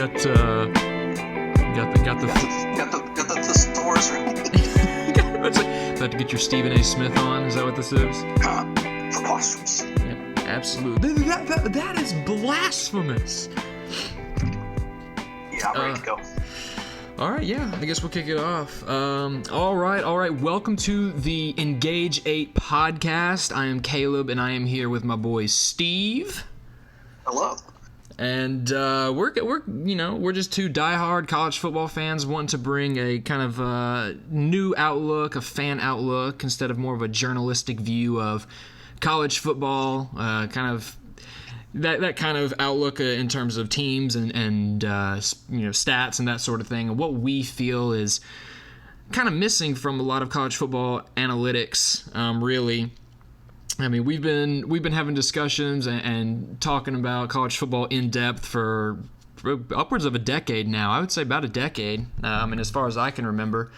got the stores ready. About to get your Stephen A. Smith on. Is that what this is? Preposterous. Yeah, absolutely. That is blasphemous. Yeah, I'm ready to go. All right, yeah, I guess we'll kick it off. All right. Welcome to the ENGAGE8 podcast. I am Caleb, and I am here with my boy Steve. Hello. And we're just two diehard college football fans wanting to bring a kind of new outlook, a fan outlook, instead of more of a journalistic view of college football, kind of that kind of outlook in terms of teams and stats and that sort of thing, and what we feel is kind of missing from a lot of college football analytics, really. I mean, we've been having discussions and talking about college football in depth for upwards of a decade now. I would say about a decade. As far as I can remember.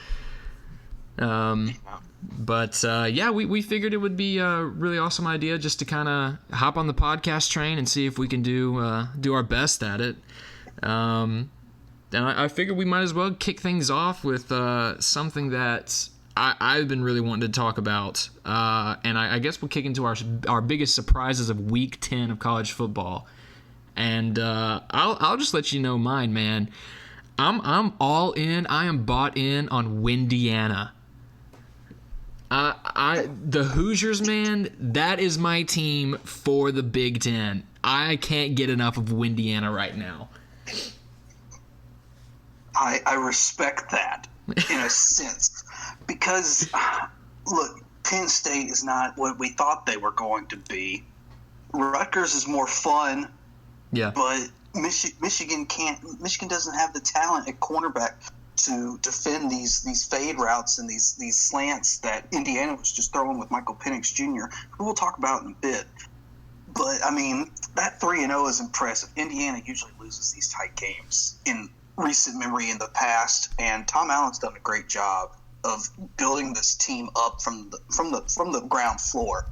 But we figured it would be a really awesome idea just to kind of hop on the podcast train and see if we can do our best at it. And I figured we might as well kick things off with something that I've been really wanting to talk about, and I guess we'll kick into our biggest surprises of Week 10 of college football. And I'll just let you know mine, man. I'm all in. I am bought in on Windiana. The Hoosiers, man, that is my team for the Big Ten. I can't get enough of Windiana right now. I respect that in a sense. Because, look, Penn State is not what we thought they were going to be. Rutgers is more fun. Yeah. But Michigan doesn't have the talent at cornerback to defend these fade routes and these slants that Indiana was just throwing with Michael Penix Jr., who we'll talk about in a bit. But, I mean, that 3-0 is impressive. Indiana usually loses these tight games in recent memory in the past, and Tom Allen's done a great job of building this team up from the ground floor.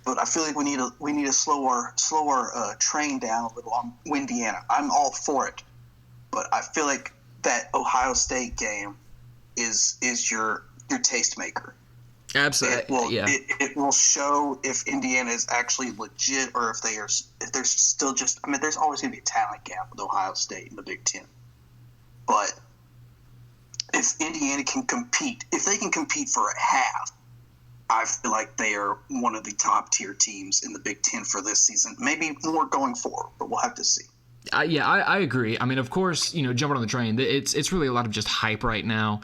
But I feel like we need a slower train down a little on Indiana. I'm all for it, but I feel like that Ohio State game is your tastemaker. Absolutely. It will show if Indiana is actually legit or if they're still just. I mean, there's always going to be a talent gap with Ohio State in the Big Ten, but if Indiana can compete, if they can compete for a half, I feel like they are one of the top tier teams in the Big Ten for this season. Maybe more going forward, but we'll have to see. I agree. I mean, of course, jumping on the train, it's really a lot of just hype right now.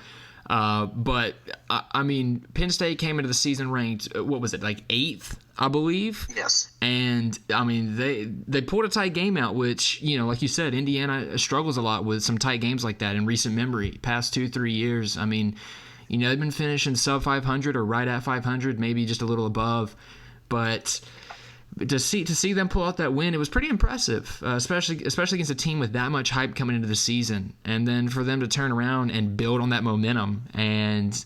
But I mean, Penn State came into the season ranked, what was it, like 8th, I believe? Yes. And I mean, they pulled a tight game out, which, like you said, Indiana struggles a lot with some tight games like that in recent memory, past 2-3 years. I mean, they've been finishing sub 500 or right at 500, maybe just a little above. But to see them pull out that win, it was pretty impressive, especially against a team with that much hype coming into the season, and then for them to turn around and build on that momentum and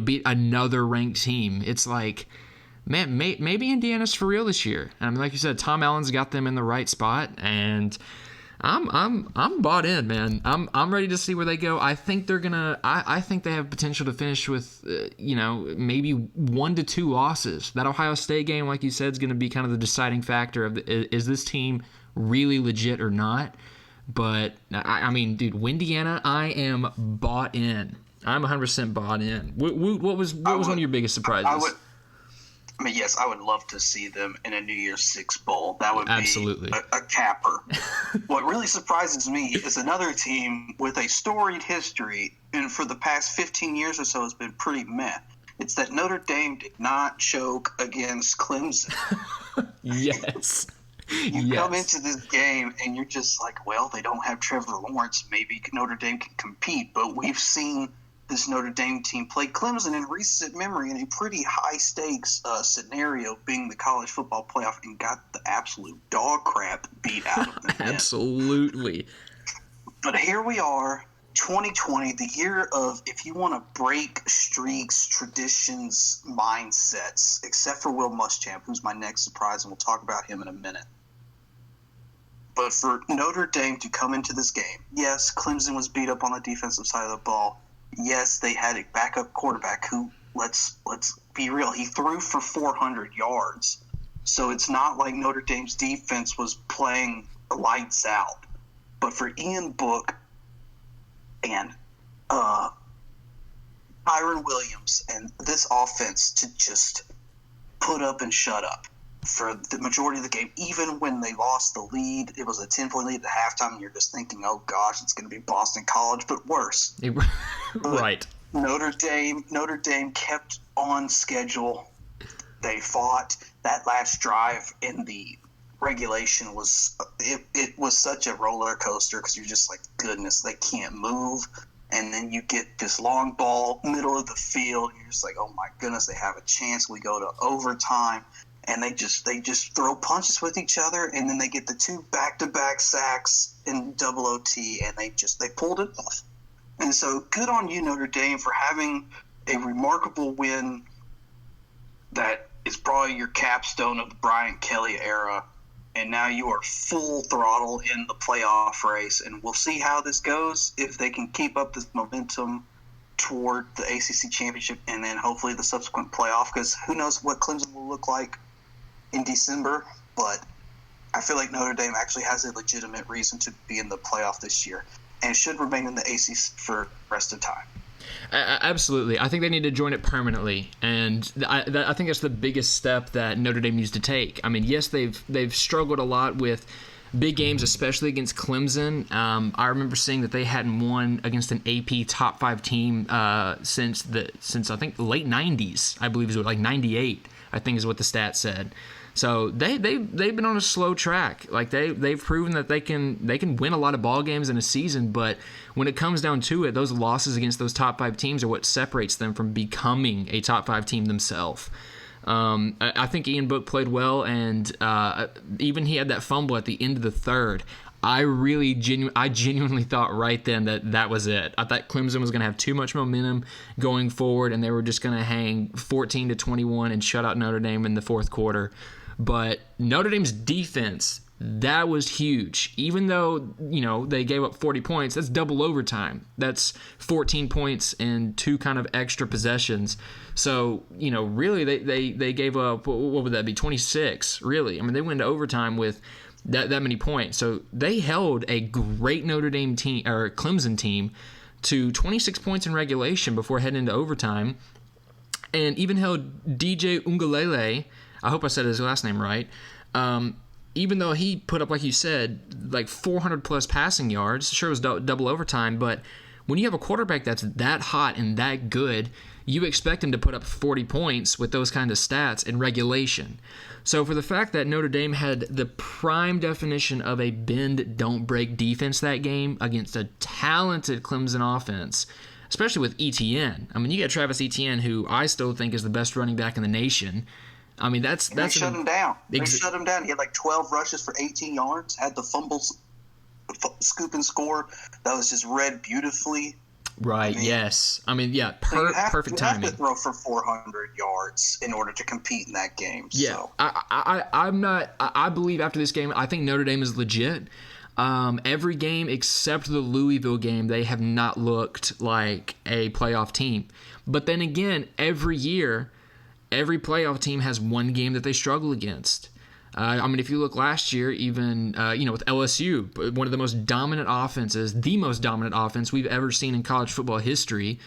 beat another ranked team. It's like, man, maybe Indiana's for real this year. I mean, like you said, Tom Allen's got them in the right spot, and I'm bought in, man. I'm ready to see where they go. I think they're gonna. I think they have potential to finish with maybe 1 to 2 losses. That Ohio State game, like you said, is gonna be kind of the deciding factor of is this team really legit or not. But I mean, dude, Windiana, I am bought in. I'm 100% bought in. What was one of your biggest surprises? Yes, I would love to see them in a New Year's Six bowl. That would absolutely be a capper. What really surprises me is another team with a storied history, and for the past 15 years or so has been pretty meh. It's that Notre Dame did not choke against Clemson. Yes. You come into this game and you're just like, well, they don't have Trevor Lawrence. Maybe Notre Dame can compete, but we've seen this Notre Dame team play Clemson in recent memory in a pretty high-stakes scenario, being the college football playoff, and got the absolute dog crap beat out of them. Absolutely. But here we are, 2020, the year of, if you want to break streaks, traditions, mindsets, except for Will Muschamp, who's my next surprise, and we'll talk about him in a minute. But for Notre Dame to come into this game, yes, Clemson was beat up on the defensive side of the ball. Yes, they had a backup quarterback who, let's be real, he threw for 400 yards. So it's not like Notre Dame's defense was playing lights out. But for Ian Book and Tyron Williams and this offense to just put up and shut up for the majority of the game, even when they lost the lead, it was a 10-point lead at halftime, and you're just thinking, oh gosh, it's going to be Boston College, but worse. Right. Notre Dame kept on schedule. They fought. That last drive in the regulation was it was such a roller coaster because you're just like, goodness, they can't move. And then you get this long ball, middle of the field, and you're just like, oh my goodness, they have a chance. We go to overtime, and they just throw punches with each other, and then they get the 2 back-to-back sacks in double OT, and they pulled it off. And so good on you, Notre Dame, for having a remarkable win that is probably your capstone of the Brian Kelly era. And now you are full throttle in the playoff race, and we'll see how this goes, if they can keep up this momentum toward the ACC championship and then hopefully the subsequent playoff, because who knows what Clemson will look like in December. But I feel like Notre Dame actually has a legitimate reason to be in the playoff this year and should remain in the ACC for the rest of the time. Absolutely. I think they need to join it permanently, and I think that's the biggest step that Notre Dame needs to take. I mean, yes, they've struggled a lot with big games, especially against Clemson. I remember seeing that they hadn't won against an AP top 5 team since I think the late 90s. I believe it was like 98. I think is what the stat said. So they've been on a slow track. Like they've proven that they can win a lot of ball games in a season, but when it comes down to it, those losses against those top 5 teams are what separates them from becoming a top 5 team themselves. I think Ian Book played well, and even he had that fumble at the end of the third. I genuinely thought right then that was it. I thought Clemson was going to have too much momentum going forward, and they were just going to hang 14-21 and shut out Notre Dame in the fourth quarter. But Notre Dame's defense, that was huge. Even though, they gave up 40 points, that's double overtime. That's 14 points and 2 kind of extra possessions. So, really they gave up, what would that be, 26, really. I mean, they went to overtime with that many points. So they held a great Notre Dame team, or Clemson team, to 26 points in regulation before heading into overtime, and even held DJ Ungalele, I hope I said his last name right, even though he put up, like you said, like 400 plus passing yards. Sure, it was double overtime, but when you have a quarterback that's that hot and that good, you expect him to put up 40 points with those kind of stats in regulation. So for the fact that Notre Dame had the prime definition of a bend, don't break defense that game against a talented Clemson offense, especially with Etienne. I mean, you got Travis Etienne, who I still think is the best running back in the nation. I mean, they shut him down. Shut him down. He had like 12 rushes for 18 yards, had the fumbles, scoop and score. That was just read beautifully. Right, yes. I mean, yeah, perfect timing. You have to throw for 400 yards in order to compete in that game. Yeah, so. I believe after this game, I think Notre Dame is legit. Every game except the Louisville game, they have not looked like a playoff team. But then again, every year, every playoff team has one game that they struggle against. I mean, if you look last year, even, with LSU, one of the most dominant offenses, the most dominant offense we've ever seen in college football history.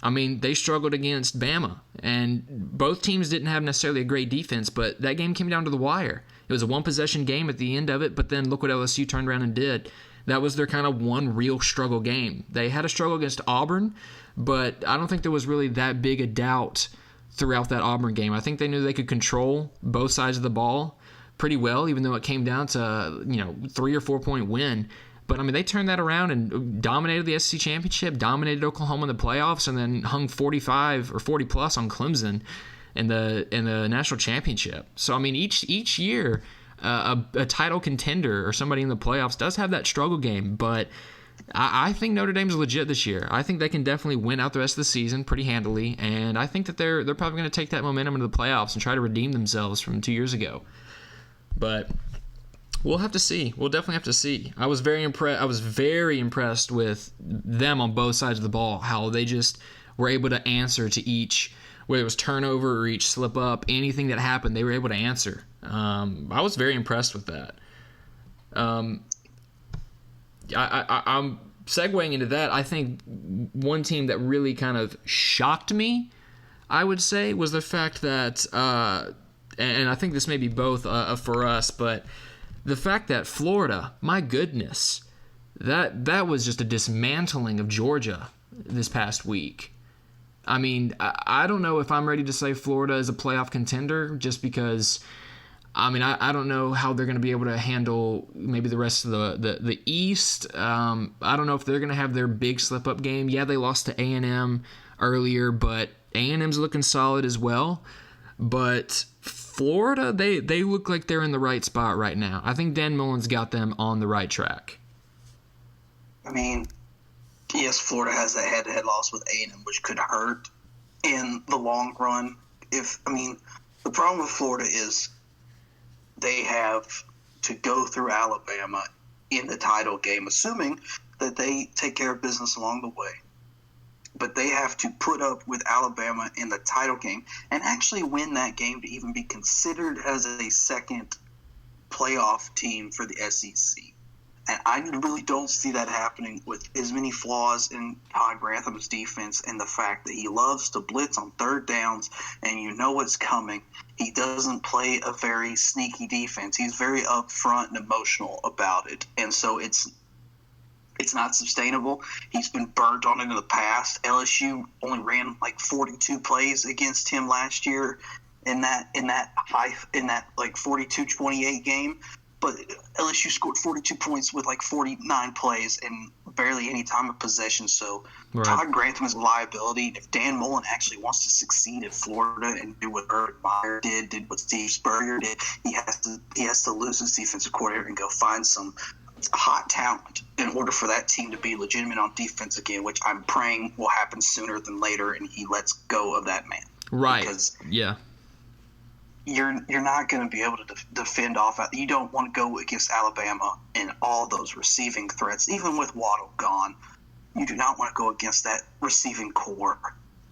I mean, they struggled against Bama, and both teams didn't have necessarily a great defense, but that game came down to the wire. It was a one-possession game at the end of it, but then look what LSU turned around and did. That was their kind of one real struggle game. They had a struggle against Auburn, but I don't think there was really that big a doubt throughout that Auburn game. I think they knew they could control both sides of the ball pretty well, even though it came down to 3 or 4 point win. But I mean, they turned that around and dominated the SEC championship, dominated Oklahoma in the playoffs, and then hung 45 or 40 plus on Clemson in the national championship. So I mean, each year a title contender or somebody in the playoffs does have that struggle game. But I think Notre Dame's legit this year. I think they can definitely win out the rest of the season pretty handily, and I think that they're probably going to take that momentum into the playoffs and try to redeem themselves from 2 years ago. But We'll have to see. We'll definitely have to see. I was very impressed with them on both sides of the ball, how they just were able to answer to each, whether it was turnover or each slip up, anything that happened, they were able to answer. I was very impressed with that. I'm segueing into that. I think one team that really kind of shocked me, I would say, was the fact that, and I think this may be both for us, but the fact that Florida, my goodness, that was just a dismantling of Georgia this past week. I mean, I don't know if I'm ready to say Florida is a playoff contender just because, I mean, I don't know how they're going to be able to handle maybe the rest of the East. I don't know if they're going to have their big slip-up game. Yeah, they lost to A&M earlier, but A&M's looking solid as well. But Florida, they look like they're in the right spot right now. I think Dan Mullen's got them on the right track. I mean, yes, Florida has that head-to-head loss with A&M, which could hurt in the long run. The problem with Florida is they have to go through Alabama in the title game, assuming that they take care of business along the way. But they have to put up with Alabama in the title game and actually win that game to even be considered as a second playoff team for the SEC. And I really don't see that happening with as many flaws in Todd Grantham's defense and the fact that he loves to blitz on third downs and you know what's coming. He doesn't play a very sneaky defense. He's very upfront and emotional about it. And so it's not sustainable. He's been burnt on it in the past. LSU only ran like 42 plays against him last year in that 42-28 game. But LSU scored 42 points with like 49 plays and barely any time of possession. So right. Todd Grantham is a liability. If Dan Mullen actually wants to succeed at Florida and do what Urban Meyer did what Steve Spurrier did, he has to lose his defensive coordinator and go find some hot talent in order for that team to be legitimate on defense again, which I'm praying will happen sooner than later, and he lets go of that man. Right. Because yeah. You're not going to be able to defend off. You don't want to go against Alabama and all those receiving threats, even with Waddle gone. You do not want to go against that receiving core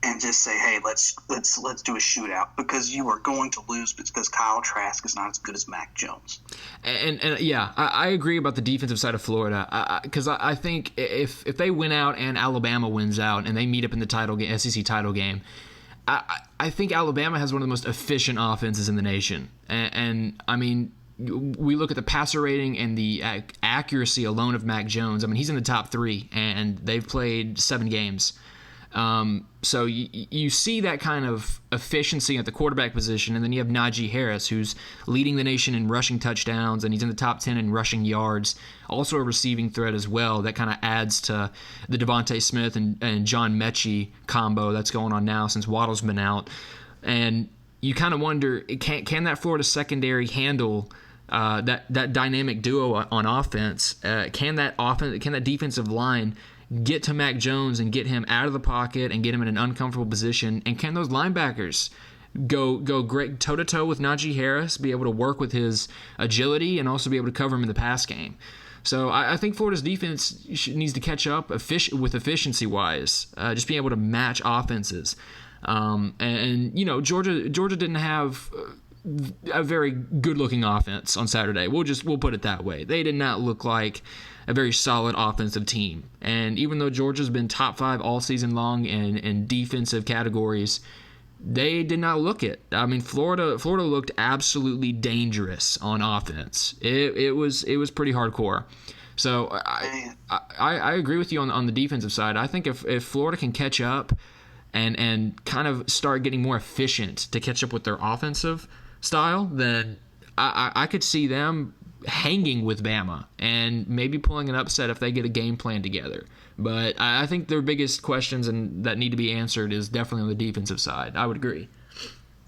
and just say, "Hey, let's do a shootout," because you are going to lose because Kyle Trask is not as good as Mac Jones. And yeah, I agree about the defensive side of Florida because I think if they win out and Alabama wins out and they meet up in the SEC title game, I think Alabama has one of the most efficient offenses in the nation. And I mean, we look at the passer rating and the accuracy alone of Mac Jones. I mean, he's in the top 3, and they've played 7 games. So you see that kind of efficiency at the quarterback position, and then you have Najee Harris, who's leading the nation in rushing touchdowns, and he's in the top 10 in rushing yards, also a receiving threat as well. That kind of adds to the Devontae Smith and John Mechie combo that's going on now since Waddle's been out. And you kind of wonder, can that Florida secondary handle that dynamic duo on offense? Can that defensive line get to Mac Jones and get him out of the pocket and get him in an uncomfortable position? And can those linebackers go great toe-to-toe with Najee Harris, be able to work with his agility and also be able to cover him in the pass game? So I think Florida's defense needs to catch up with efficiency-wise, just being able to match offenses. And you know, Georgia didn't have a very good-looking offense on Saturday. We'll put it that way. They did not look like a very solid offensive team. And even though Georgia's been top 5 all season long in defensive categories, they did not look it. I mean, Florida looked absolutely dangerous on offense. It was pretty hardcore. So I agree with you on the defensive side. I think if Florida can catch up and kind of start getting more efficient to catch up with their offensive style, then I could see them hanging with Bama and maybe pulling an upset if they get a game plan together. But I think their biggest questions that need to be answered is definitely on the defensive side. I would agree.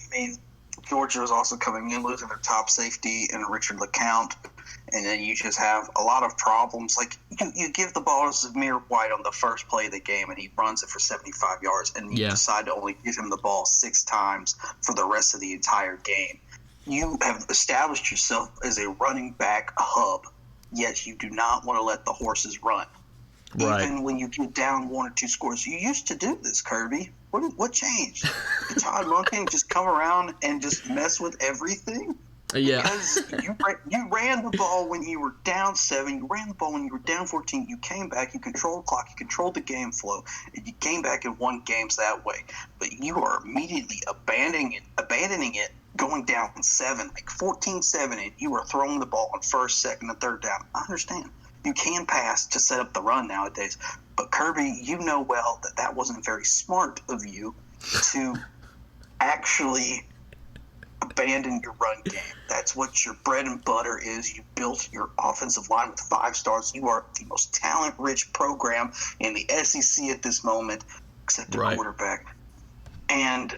I mean, Georgia is also coming in losing their top safety and Richard LeCount, and then you just have a lot of problems. Like you give the ball to Zamir White on the first play of the game, and he runs it for 75 yards, and you decide to only give him the ball 6 times for the rest of the entire game. you have established yourself as a running back hub, yet you do not want to let the horses run. Right. Even when you get down 1 or 2 scores. You used to do this, Kirby. What changed? Did Todd Monken just come around and just mess with everything? Yeah. Because you ran the ball when you were down 7. You ran the ball when you were down 14. You came back. You controlled the clock. You controlled the game flow. And you came back and won games that way. But you are immediately abandoning it, going down 7, like 14-7, and you are throwing the ball on first, second, and third down. I understand. You can pass to set up the run nowadays. But, Kirby, you know well that wasn't very smart of you to actually abandon your run game. That's what your bread and butter is. You built your offensive line with 5 stars. You are the most talent-rich program in the SEC at this moment, except a quarterback. And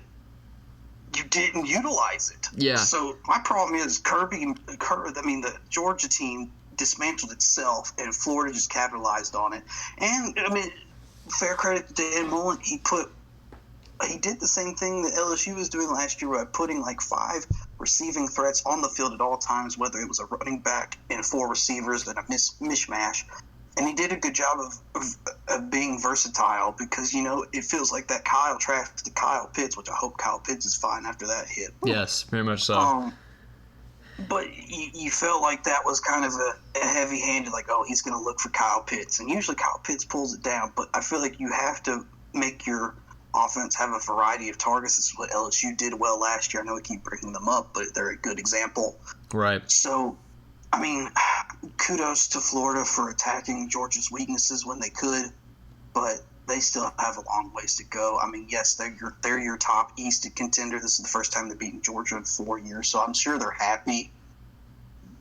you didn't utilize it. Yeah. So my problem is the Georgia team dismantled itself, and Florida just capitalized on it. And, fair credit to Dan Mullen. He did the same thing that LSU was doing last year by putting like 5 receiving threats on the field at all times, whether it was a running back and 4 receivers and a mishmash. And he did a good job of being versatile because, it feels like that Kyle Trask to Kyle Pitts, which I hope Kyle Pitts is fine after that hit. Yes, very much so. But you felt like that was kind of a heavy-handed, like, oh, he's going to look for Kyle Pitts. And usually Kyle Pitts pulls it down. But I feel like you have to make your offense have a variety of targets. This is what LSU did well last year. I know we keep bringing them up, but they're a good example. Right. So, kudos to Florida for attacking Georgia's weaknesses when they could, but they still have a long ways to go. Yes, they're your top East contender. This is the first time they've beaten Georgia in 4 years, so I'm sure they're happy,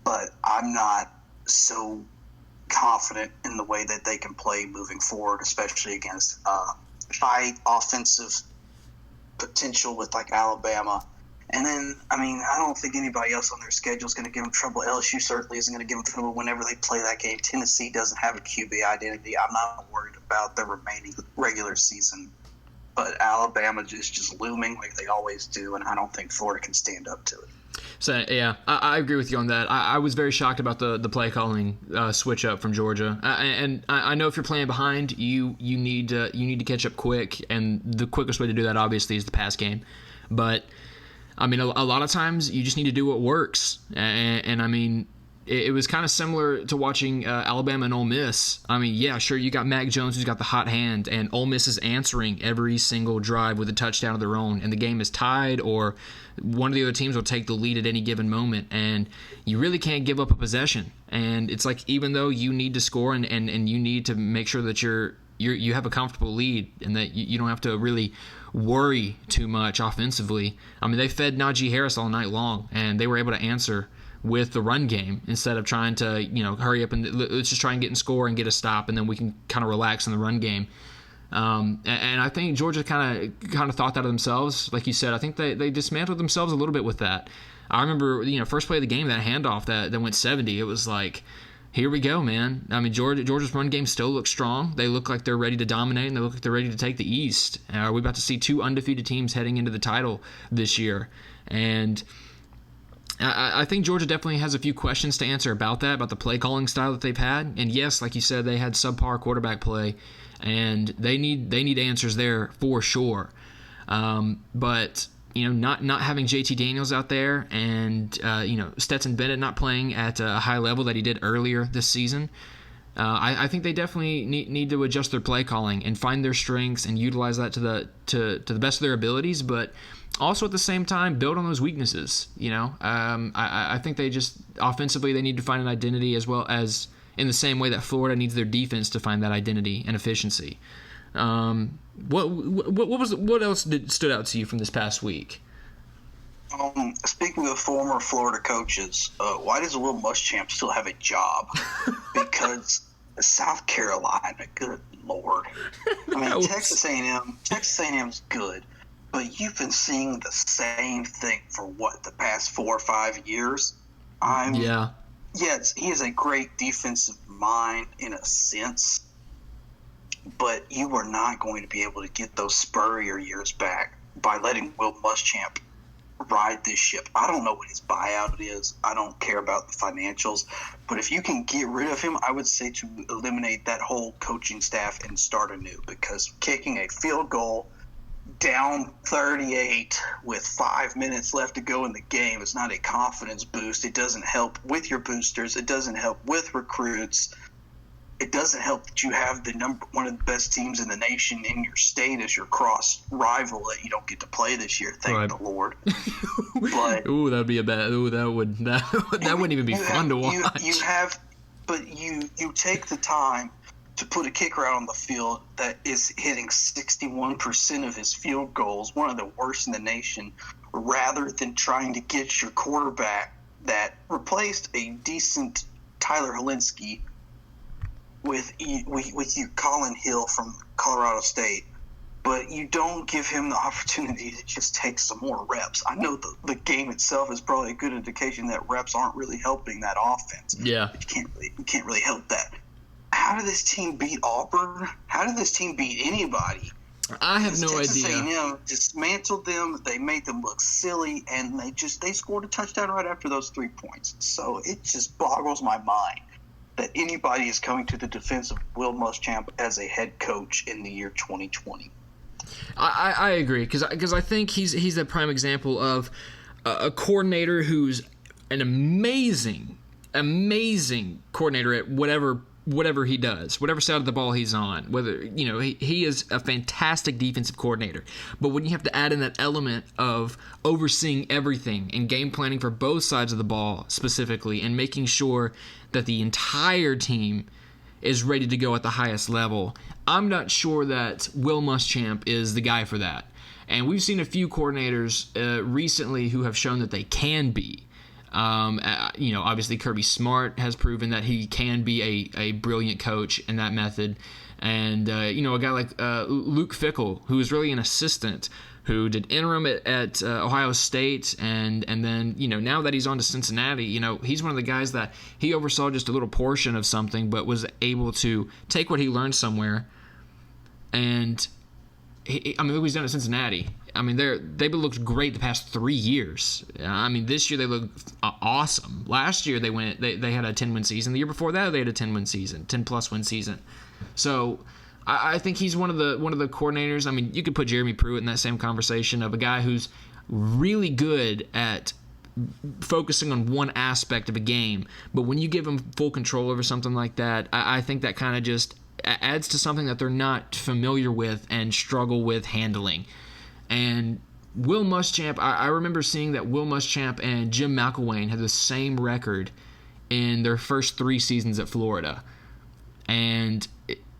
but I'm not so confident in the way that they can play moving forward, especially against high offensive potential with like Alabama. And then, I don't think anybody else on their schedule is going to give them trouble. LSU certainly isn't going to give them trouble whenever they play that game. Tennessee doesn't have a QB identity. I'm not worried about the remaining regular season. But Alabama is just looming like they always do, and I don't think Florida can stand up to it. So, yeah, I agree with you on that. I was very shocked about the play calling switch up from Georgia. And I know if you're playing behind, you need to catch up quick, and the quickest way to do that, obviously, is the pass game. But a lot of times you just need to do what works. And it was kind of similar to watching Alabama and Ole Miss. Yeah, sure, you got Mac Jones who's got the hot hand, and Ole Miss is answering every single drive with a touchdown of their own, and the game is tied, or one of the other teams will take the lead at any given moment, and you really can't give up a possession. And it's like, even though you need to score and you need to make sure that you have a comfortable lead and that you don't have to really worry too much offensively. They fed Najee Harris all night long, and they were able to answer with the run game instead of trying to hurry up and let's just try and get in score and get a stop, and then we can kind of relax in the run game. And I think Georgia kind of thought that of themselves. Like you said, I think they dismantled themselves a little bit with that. I remember, first play of the game, that handoff that went 70, it was like, here we go, man. Georgia's run game still looks strong. They look like they're ready to dominate, and they look like they're ready to take the East. We're about to see 2 undefeated teams heading into the title this year. And I think Georgia definitely has a few questions to answer about the play calling style that they've had. And yes, like you said, they had subpar quarterback play, and they need answers there for sure. But not having JT Daniels out there, and Stetson Bennett not playing at a high level that he did earlier this season, I think they definitely need to adjust their play calling and find their strengths and utilize that to the best of their abilities, but also at the same time build on those weaknesses. I think they just offensively they need to find an identity, as well as in the same way that Florida needs their defense to find that identity and efficiency. What else stood out to you from this past week? Speaking of former Florida coaches, why does Will Muschamp still have a job? Because South Carolina, good Lord. Texas A&M's good, but you've been seeing the same thing for the past 4 or 5 years? Yes, he is a great defensive mind in a sense, but you are not going to be able to get those Spurrier years back by letting Will Muschamp ride this ship. I don't know what his buyout is. I don't care about the financials. But if you can get rid of him, I would say to eliminate that whole coaching staff and start anew, because kicking a field goal down 38 with 5 minutes left to go in the game is not a confidence boost. It doesn't help with your boosters. It doesn't help with recruits. It doesn't help that you have one of the best teams in the nation in your state as your cross rival that you don't get to play this year. Thank the Lord. But that'd be a bad. That wouldn't even be fun to watch. You take the time to put a kicker out on the field that is hitting 61% of his field goals, one of the worst in the nation, rather than trying to get your quarterback that replaced a decent Tyler Helinski with you, Colin Hill from Colorado State, but you don't give him the opportunity to just take some more reps. I know the game itself is probably a good indication that reps aren't really helping that offense. Yeah, but you can't really help that. How did this team beat Auburn? How did this team beat anybody? I have no Texas idea. A&M dismantled them. They made them look silly, and they scored a touchdown right after those 3 points. So it just boggles my mind that anybody is coming to the defense of Will Muschamp as a head coach in the year 2020. I agree, because I think he's a prime example of a coordinator who's an amazing coordinator at whatever he does, whatever side of the ball he's on. Whether he is a fantastic defensive coordinator, but when you have to add in that element of overseeing everything and game planning for both sides of the ball specifically, and making sure that the entire team is ready to go at the highest level, I'm not sure that Will Muschamp is the guy for that. And we've seen a few coordinators recently who have shown that they can be. Obviously Kirby Smart has proven that he can be a brilliant coach in that method. And, a guy like Luke Fickell, who is really an assistant, who did interim at Ohio State, and then, now that he's on to Cincinnati, he's one of the guys that he oversaw just a little portion of something, but was able to take what he learned somewhere. And, look what he's done at Cincinnati. They've looked great the past 3 years. This year they looked awesome. Last year they had a 10-win season. The year before that they had a 10-win season, 10+ win season. So I think he's one of the coordinators. You could put Jeremy Pruitt in that same conversation of a guy who's really good at focusing on one aspect of a game. But when you give him full control over something like that, I think that kind of just adds to something that they're not familiar with and struggle with handling. And Will Muschamp, I remember seeing that Will Muschamp and Jim McElwain had the same record in their first 3 seasons at Florida. And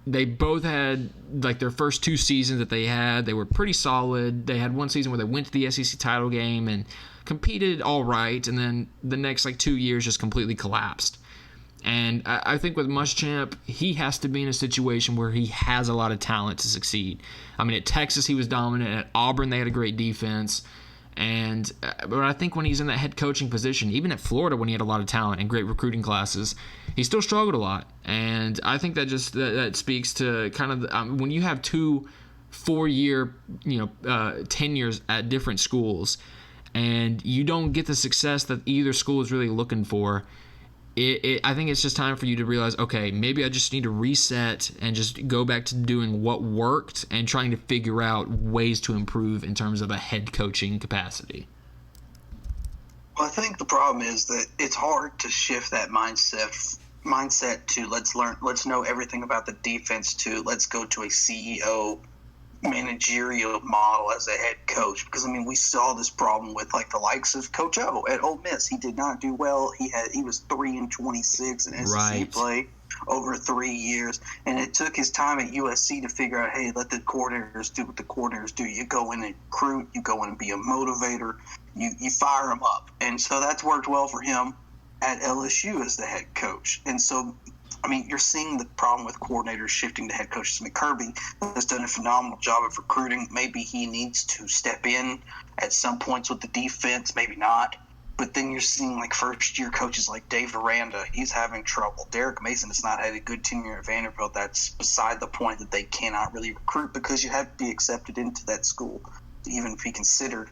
they both had, their first 2 seasons that they were pretty solid. They had one season where they went to the SEC title game and competed all right, and then the next 2 years just completely collapsed. And I think with Muschamp, he has to be in a situation where he has a lot of talent to succeed. At Texas, he was dominant. At Auburn, they had a great defense. But I think when he's in that head coaching position, even at Florida when he had a lot of talent and great recruiting classes, he still struggled a lot. And I think that just that speaks to kind of when you have 2 4-year tenures at different schools, and you don't get the success that either school is really looking for. I think it's just time for you to realize, okay, maybe I just need to reset and just go back to doing what worked and trying to figure out ways to improve in terms of a head coaching capacity. Well, I think the problem is that it's hard to shift that mindset to let's know everything about the defense to let's go to a CEO managerial model as a head coach, because we saw this problem with the likes of Coach O at Ole Miss. He did not do well. He was 3-26 in SEC play over 3 years, and it took his time at USC to figure out, hey, let the coordinators do what the coordinators do. You go in and recruit, you go in and be a motivator, you fire them up, and so that's worked well for him at LSU as the head coach. And so you're seeing the problem with coordinators shifting to head coaches. Kirby has done a phenomenal job of recruiting. Maybe he needs to step in at some points with the defense, maybe not. But then you're seeing first-year coaches like Dave Aranda. He's having trouble. Derek Mason has not had a good tenure at Vanderbilt. That's beside the point that they cannot really recruit because you have to be accepted into that school to even be considered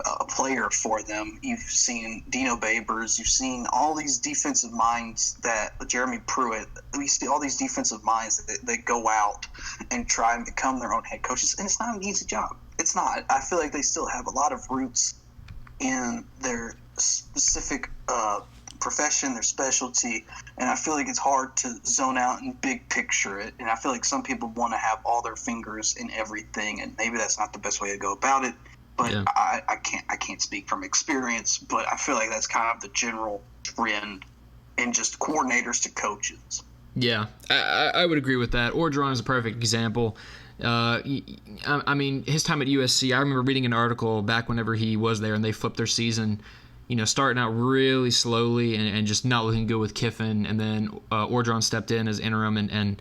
a player for them. You've seen Dino Babers. You've seen all these defensive minds that Jeremy Pruitt. We see all these defensive minds that go out and try and become their own head coaches, and it's not an easy job. It's not. I feel like they still have a lot of roots in their specific profession, their specialty, and I feel like it's hard to zone out and big picture it. And I feel like some people want to have all their fingers in everything, and maybe that's not the best way to go about it. But yeah. I can't speak from experience, but I feel like that's kind of the general trend in just coordinators to coaches. Yeah, I would agree with that. Orgeron is a perfect example. I mean, his time at USC, I remember reading an article back whenever he was there, and they flipped their season, starting out really slowly and just not looking good with Kiffin, and then Orgeron stepped in as interim and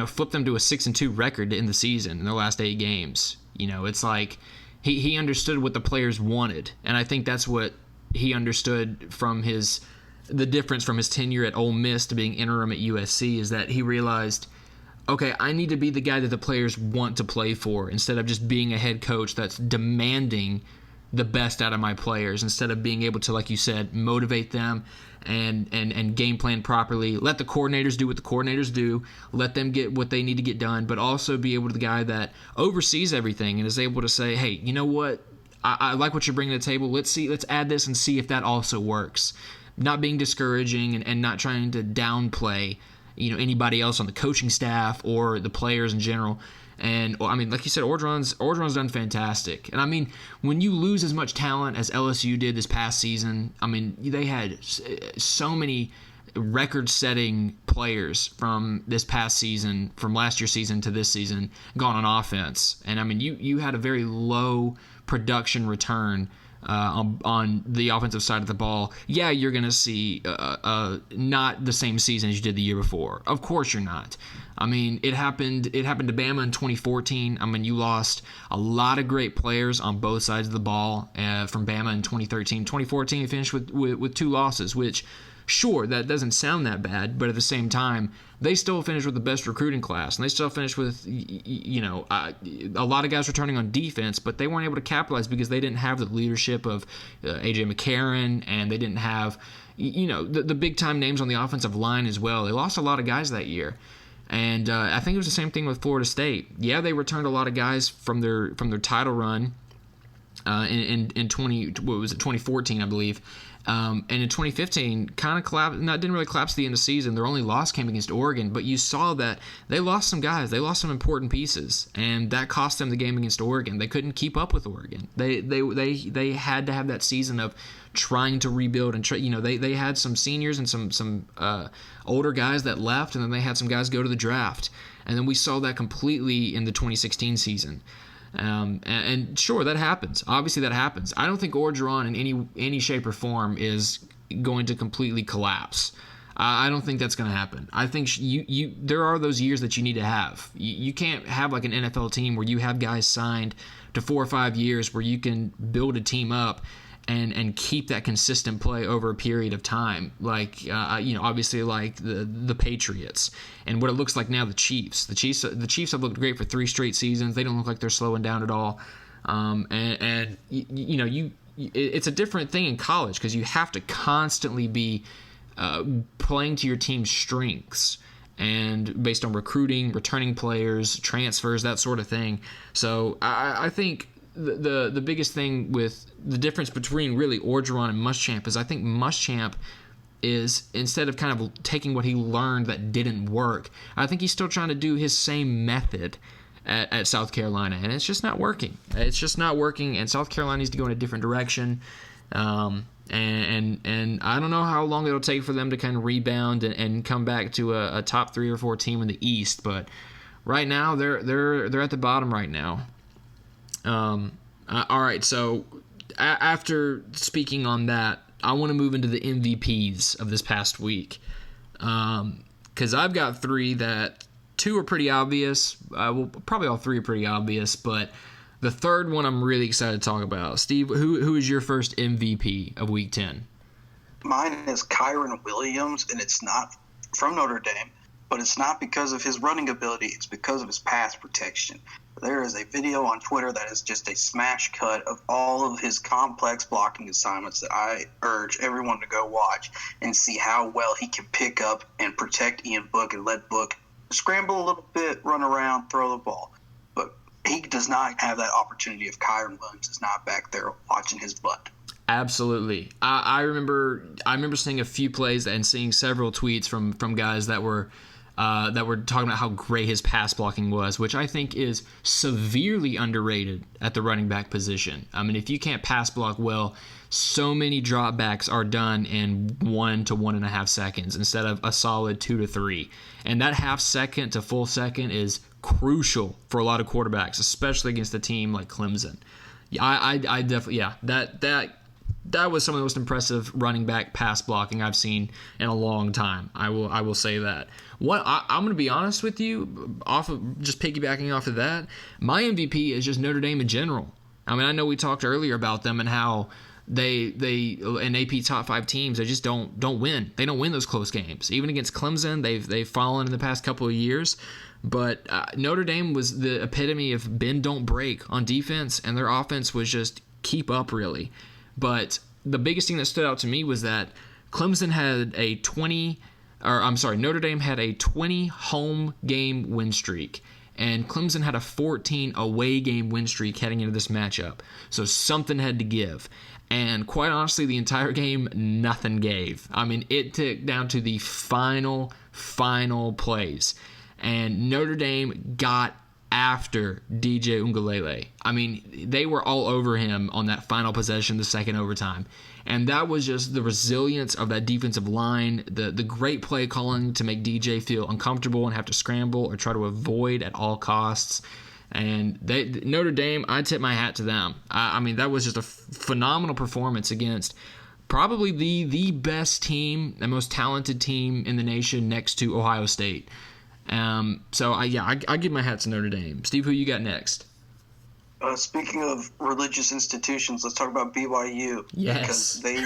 flipped them to a 6-2 record in the season in their last 8 games. It's like he understood what the players wanted, and I think that's what he understood from the difference from his tenure at Ole Miss to being interim at USC, is that he realized, okay, I need to be the guy that the players want to play for, instead of just being a head coach that's demanding the best out of my players, instead of being able to, like you said, motivate them and game plan properly. Let the coordinators do what the coordinators do. Let them get what they need to get done, but also be able to the guy that oversees everything and is able to say, hey, you know what? I like what you're bringing to the table. Let's add this and see if that also works. Not being discouraging and not trying to downplay anybody else on the coaching staff or the players in general. And I mean, like you said, Orgeron's done fantastic. And I mean, when you lose as much talent as LSU did this past season, I mean, they had so many record-setting players from this past season, from last year's season to this season, gone on offense. And I mean, you had a very low production return on the offensive side of the ball. Yeah, you're going to see not the same season as you did the year before. Of course you're not. I mean, it happened to Bama in 2014. I mean, you lost a lot of great players on both sides of the ball from Bama in 2013. 2014, you finished with 2 losses, which, sure, that doesn't sound that bad, but at the same time, they still finished with the best recruiting class, and they still finished with, a lot of guys returning on defense, but they weren't able to capitalize because they didn't have the leadership of A.J. McCarron, and they didn't have, the big-time names on the offensive line as well. They lost a lot of guys that year. And I think it was the same thing with Florida State. Yeah, they returned a lot of guys from their title run in 2014, I believe. And in 2015, kind of collapsed. Didn't really collapse at the end of the season. Their only loss came against Oregon, but you saw that they lost some guys. They lost some important pieces, and that cost them the game against Oregon. They couldn't keep up with Oregon. They had to have that season of trying to rebuild, and they had some seniors and some older guys that left, and then they had some guys go to the draft, and then we saw that completely in the 2016 season. And sure, that happens. Obviously, that happens. I don't think Orgeron in any shape or form is going to completely collapse. I don't think that's going to happen. I think there are those years that you need to have. You can't have like an NFL team where you have guys signed to 4 or 5 years where you can build a team up and keep that consistent play over a period of time, like obviously like the Patriots and what it looks like now. The Chiefs have looked great for 3 straight seasons. They don't look like they're slowing down at all. It's a different thing in college because you have to constantly be playing to your team's strengths and based on recruiting, returning players, transfers, that sort of thing. So I think the biggest thing with the difference between really Orgeron and Muschamp is I think Muschamp is, instead of kind of taking what he learned that didn't work, I think he's still trying to do his same method at South Carolina, and it's just not working. It's just not working, and South Carolina needs to go in a different direction. And I don't know how long it'll take for them to kind of rebound and come back to a top 3 or 4 team in the East, but right now they're at the bottom right now. All right, so after speaking on that, I want to move into the MVPs of this past week, because I've got 3 that 2 are pretty obvious. Well, probably all 3 are pretty obvious, but the third one I'm really excited to talk about. Steve, who is your first MVP of Week 10? Mine is Kyron Williams, and it's not from Notre Dame, but it's not because of his running ability. It's because of his pass protection. There is a video on Twitter that is just a smash cut of all of his complex blocking assignments that I urge everyone to go watch and see how well he can pick up and protect Ian Book and let Book scramble a little bit, run around, throw the ball. But he does not have that opportunity if Kyron Williams is not back there watching his butt. Absolutely. I remember seeing a few plays and seeing several tweets from guys that were talking about how great his pass blocking was, which I think is severely underrated at the running back position. I mean, if you can't pass block well, so many dropbacks are done in 1 to 1.5 seconds instead of a solid 2 to 3. And that half second to full second is crucial for a lot of quarterbacks, especially against a team like Clemson. I definitely, that was some of the most impressive running back pass blocking I've seen in a long time. I will say that. I'm going to be honest with you, off of just piggybacking off of that, my MVP is just Notre Dame in general. I mean, I know we talked earlier about them and how they in AP top 5 teams, they just don't win. They don't win those close games. Even against Clemson, they've fallen in the past couple of years. But Notre Dame was the epitome of bend don't break on defense, and their offense was just keep up really. But the biggest thing that stood out to me was that Notre Dame had a 20 home game win streak, and Clemson had a 14 away game win streak heading into this matchup. So something had to give. And quite honestly, the entire game, nothing gave. I mean, it took down to the final plays. And Notre Dame got after DJ Ungalele. I mean, they were all over him on that final possession, the second overtime. And that was just the resilience of that defensive line, the great play calling to make DJ feel uncomfortable and have to scramble or try to avoid at all costs. And Notre Dame, I tip my hat to them. I mean, that was just a phenomenal performance against probably the best team, the most talented team in the nation next to Ohio State. I give my hat to Notre Dame. Steve, who you got next? Speaking of religious institutions, let's talk about BYU. Yes. Because they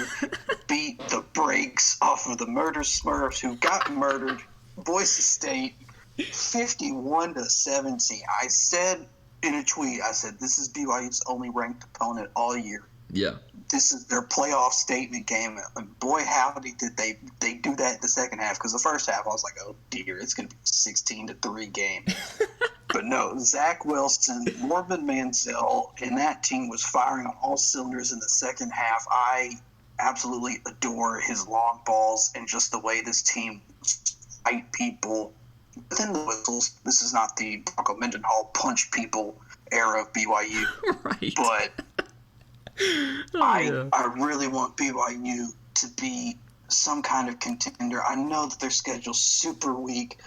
beat the brakes off of the murder Smurfs who got murdered. Boise State, 51-17. I said in a tweet, this is BYU's only ranked opponent all year. Yeah. This is their playoff statement game. And boy, howdy did they do that in the second half. Because the first half, I was like, oh, dear, it's going to be a 16-3 game. But no, Zach Wilson, Morgan Manziel, and that team was firing on all cylinders in the second half. I absolutely adore his long balls and just the way this team fight people within the whistles. This is not the Bronco Mendenhall punch people era of BYU. Right. But I really want BYU to be some kind of contender. I know that their schedule's super weak,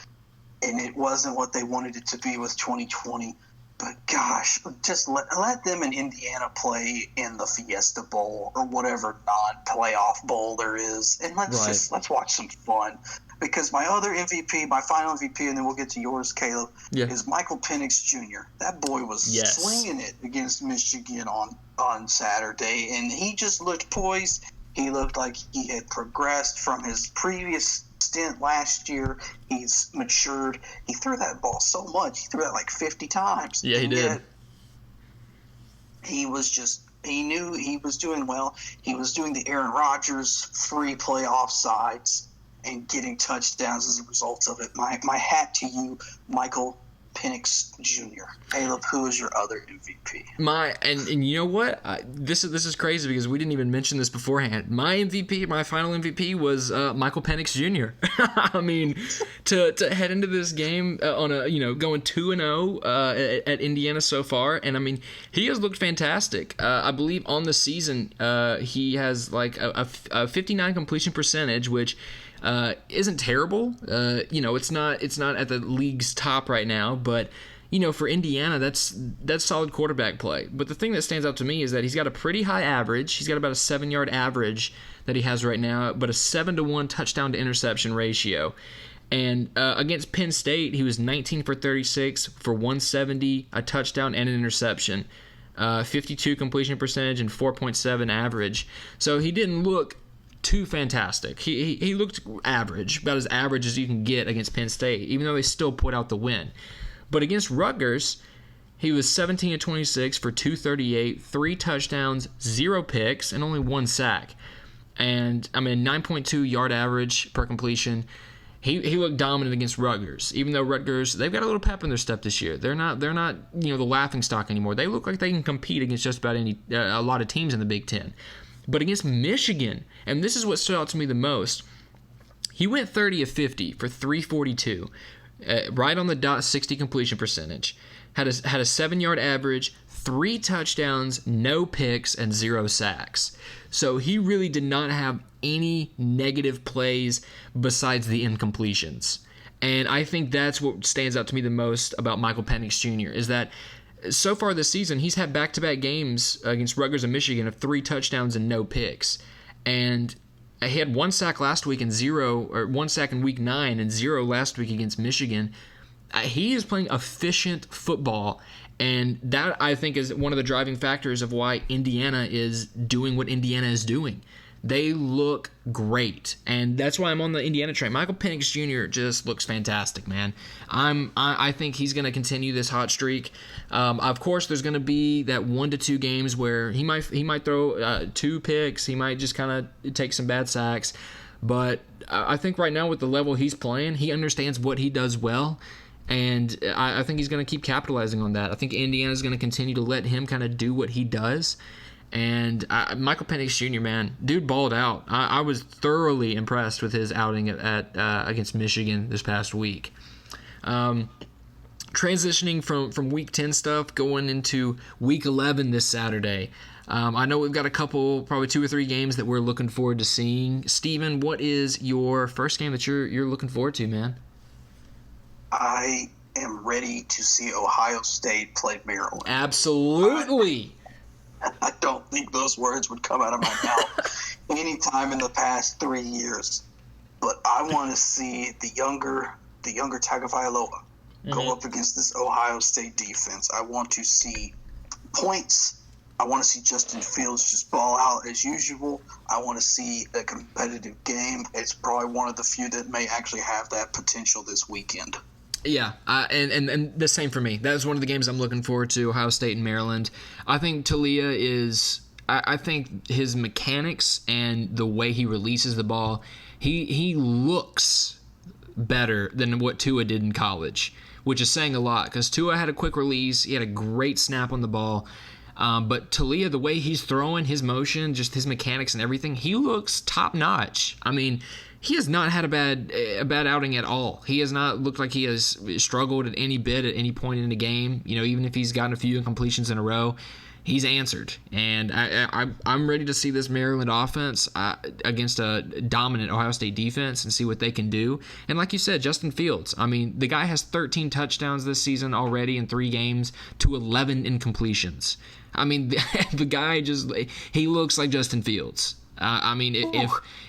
and it wasn't what they wanted it to be with 2020. But gosh, just let them and Indiana play in the Fiesta Bowl or whatever non-playoff bowl there is, and let's watch some fun. Because my other MVP, my final MVP, and then we'll get to yours, Caleb, is Michael Penix Jr. That boy was slinging it against Michigan on Saturday, and he just looked poised. He looked like he had progressed from his previous stint last year. He's matured. He threw that ball so much. He threw that like 50 times. Yeah, he did. He knew he was doing well. He was doing the Aaron Rodgers free play offsides and getting touchdowns as a result of it. My hat to you, Michael Penix Jr. Caleb, who is your other MVP? And you know what? This is crazy because we didn't even mention this beforehand. My MVP, my final MVP was Michael Penix Jr. I mean, to head into this game on going 2-0 at Indiana so far, and I mean he has looked fantastic. I believe on the season he has like a 59 completion percentage, which isn't terrible. It's not at the league's top right now, but for Indiana, that's solid quarterback play. But the thing that stands out to me is that he's got a pretty high average. He's got about a 7-yard average that he has right now, but a 7-to-1 touchdown to interception ratio. And against Penn State, he was 19 for 36 for 170, a touchdown and an interception, 52 completion percentage and 4.7 average. So he didn't look too fantastic. He looked average, about as average as you can get against Penn State, even though they still put out the win. But against Rutgers, He was 17 of 26 for 238, 3 touchdowns, 0 picks, and only 1 sack. And, 9.2 yard average per completion. He looked dominant against Rutgers, even though Rutgers, they've got a little pep in their step this year. They're not the laughingstock anymore. They look like they can compete against just about a lot of teams in the Big Ten. But against Michigan, and this is what stood out to me the most, he went 30 of 50 for 342, right on the dot, 60 completion percentage. Had a 7-yard average, 3 touchdowns, no picks, and 0 sacks. So he really did not have any negative plays besides the incompletions. And I think that's what stands out to me the most about Michael Penix Jr. is that so far this season, he's had back-to-back games against Rutgers and Michigan of 3 touchdowns and no picks. And he had 1 sack last week and 1 sack in week 9 and 0 last week against Michigan. He is playing efficient football, and that, I think, is one of the driving factors of why Indiana is doing what Indiana is doing. They look great, and that's why I'm on the Indiana train. Michael Penix Jr. just looks fantastic, man. I think he's going to continue this hot streak. Of course, there's going to be that 1 to 2 games where he might throw 2 picks. He might just kind of take some bad sacks. But I think right now with the level he's playing, he understands what he does well. And I think he's going to keep capitalizing on that. I think Indiana's going to continue to let him kind of do what he does. And Michael Penix Jr., man, dude balled out. I was thoroughly impressed with his outing at against Michigan this past week. Transitioning from Week 10 stuff, going into Week 11 this Saturday. I know we've got a couple, probably 2 or 3 games that we're looking forward to seeing. Steven, what is your first game that you're looking forward to, man? I am ready to see Ohio State play Maryland. Absolutely. I don't think those words would come out of my mouth any time in the past 3 years. But I want to see the younger Tagovailoa go up against this Ohio State defense. I want to see points. I want to see Justin Fields just ball out as usual. I want to see a competitive game. It's probably one of the few that may actually have that potential this weekend. Yeah, and the same for me. That's one of the games I'm looking forward to, Ohio State and Maryland. I think Talia is – I think his mechanics and the way he releases the ball, he looks better than what Tua did in college, which is saying a lot because Tua had a quick release. He had a great snap on the ball. But Talia, the way he's throwing, his motion, just his mechanics and everything, he looks top-notch. I mean – he has not had a bad outing at all. He has not looked like he has struggled at any bit at any point in the game. You know, even if he's gotten a few incompletions in a row, he's answered. And I'm ready to see this Maryland offense against a dominant Ohio State defense and see what they can do. And like you said, Justin Fields. I mean, the guy has 13 touchdowns this season already in 3 games to 11 incompletions. I mean, the guy he looks like Justin Fields. I mean,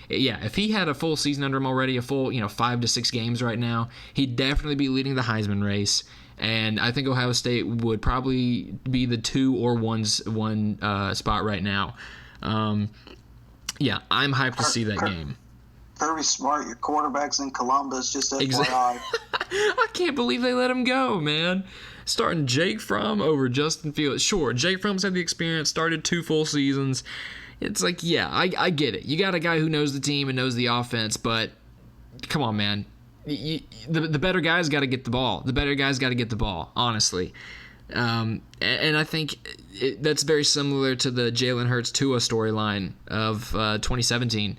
if he had a full season under him already, a full 5 to 6 games right now, he'd definitely be leading the Heisman race. And I think Ohio State would probably be the 2 or 1 spot right now. Yeah, I'm hyped to see that game. Kirby Smart, your quarterback's in Columbus, just FYI. Exactly. I can't believe they let him go, man. Starting Jake Fromm over Justin Fields. Sure, Jake Fromm's had the experience, started 2 full seasons. It's like, yeah, I get it. You got a guy who knows the team and knows the offense, but come on, man. The better guy's got to get the ball. The better guy's got to get the ball, honestly. And I think that's very similar to the Jalen Hurts Tua storyline of 2017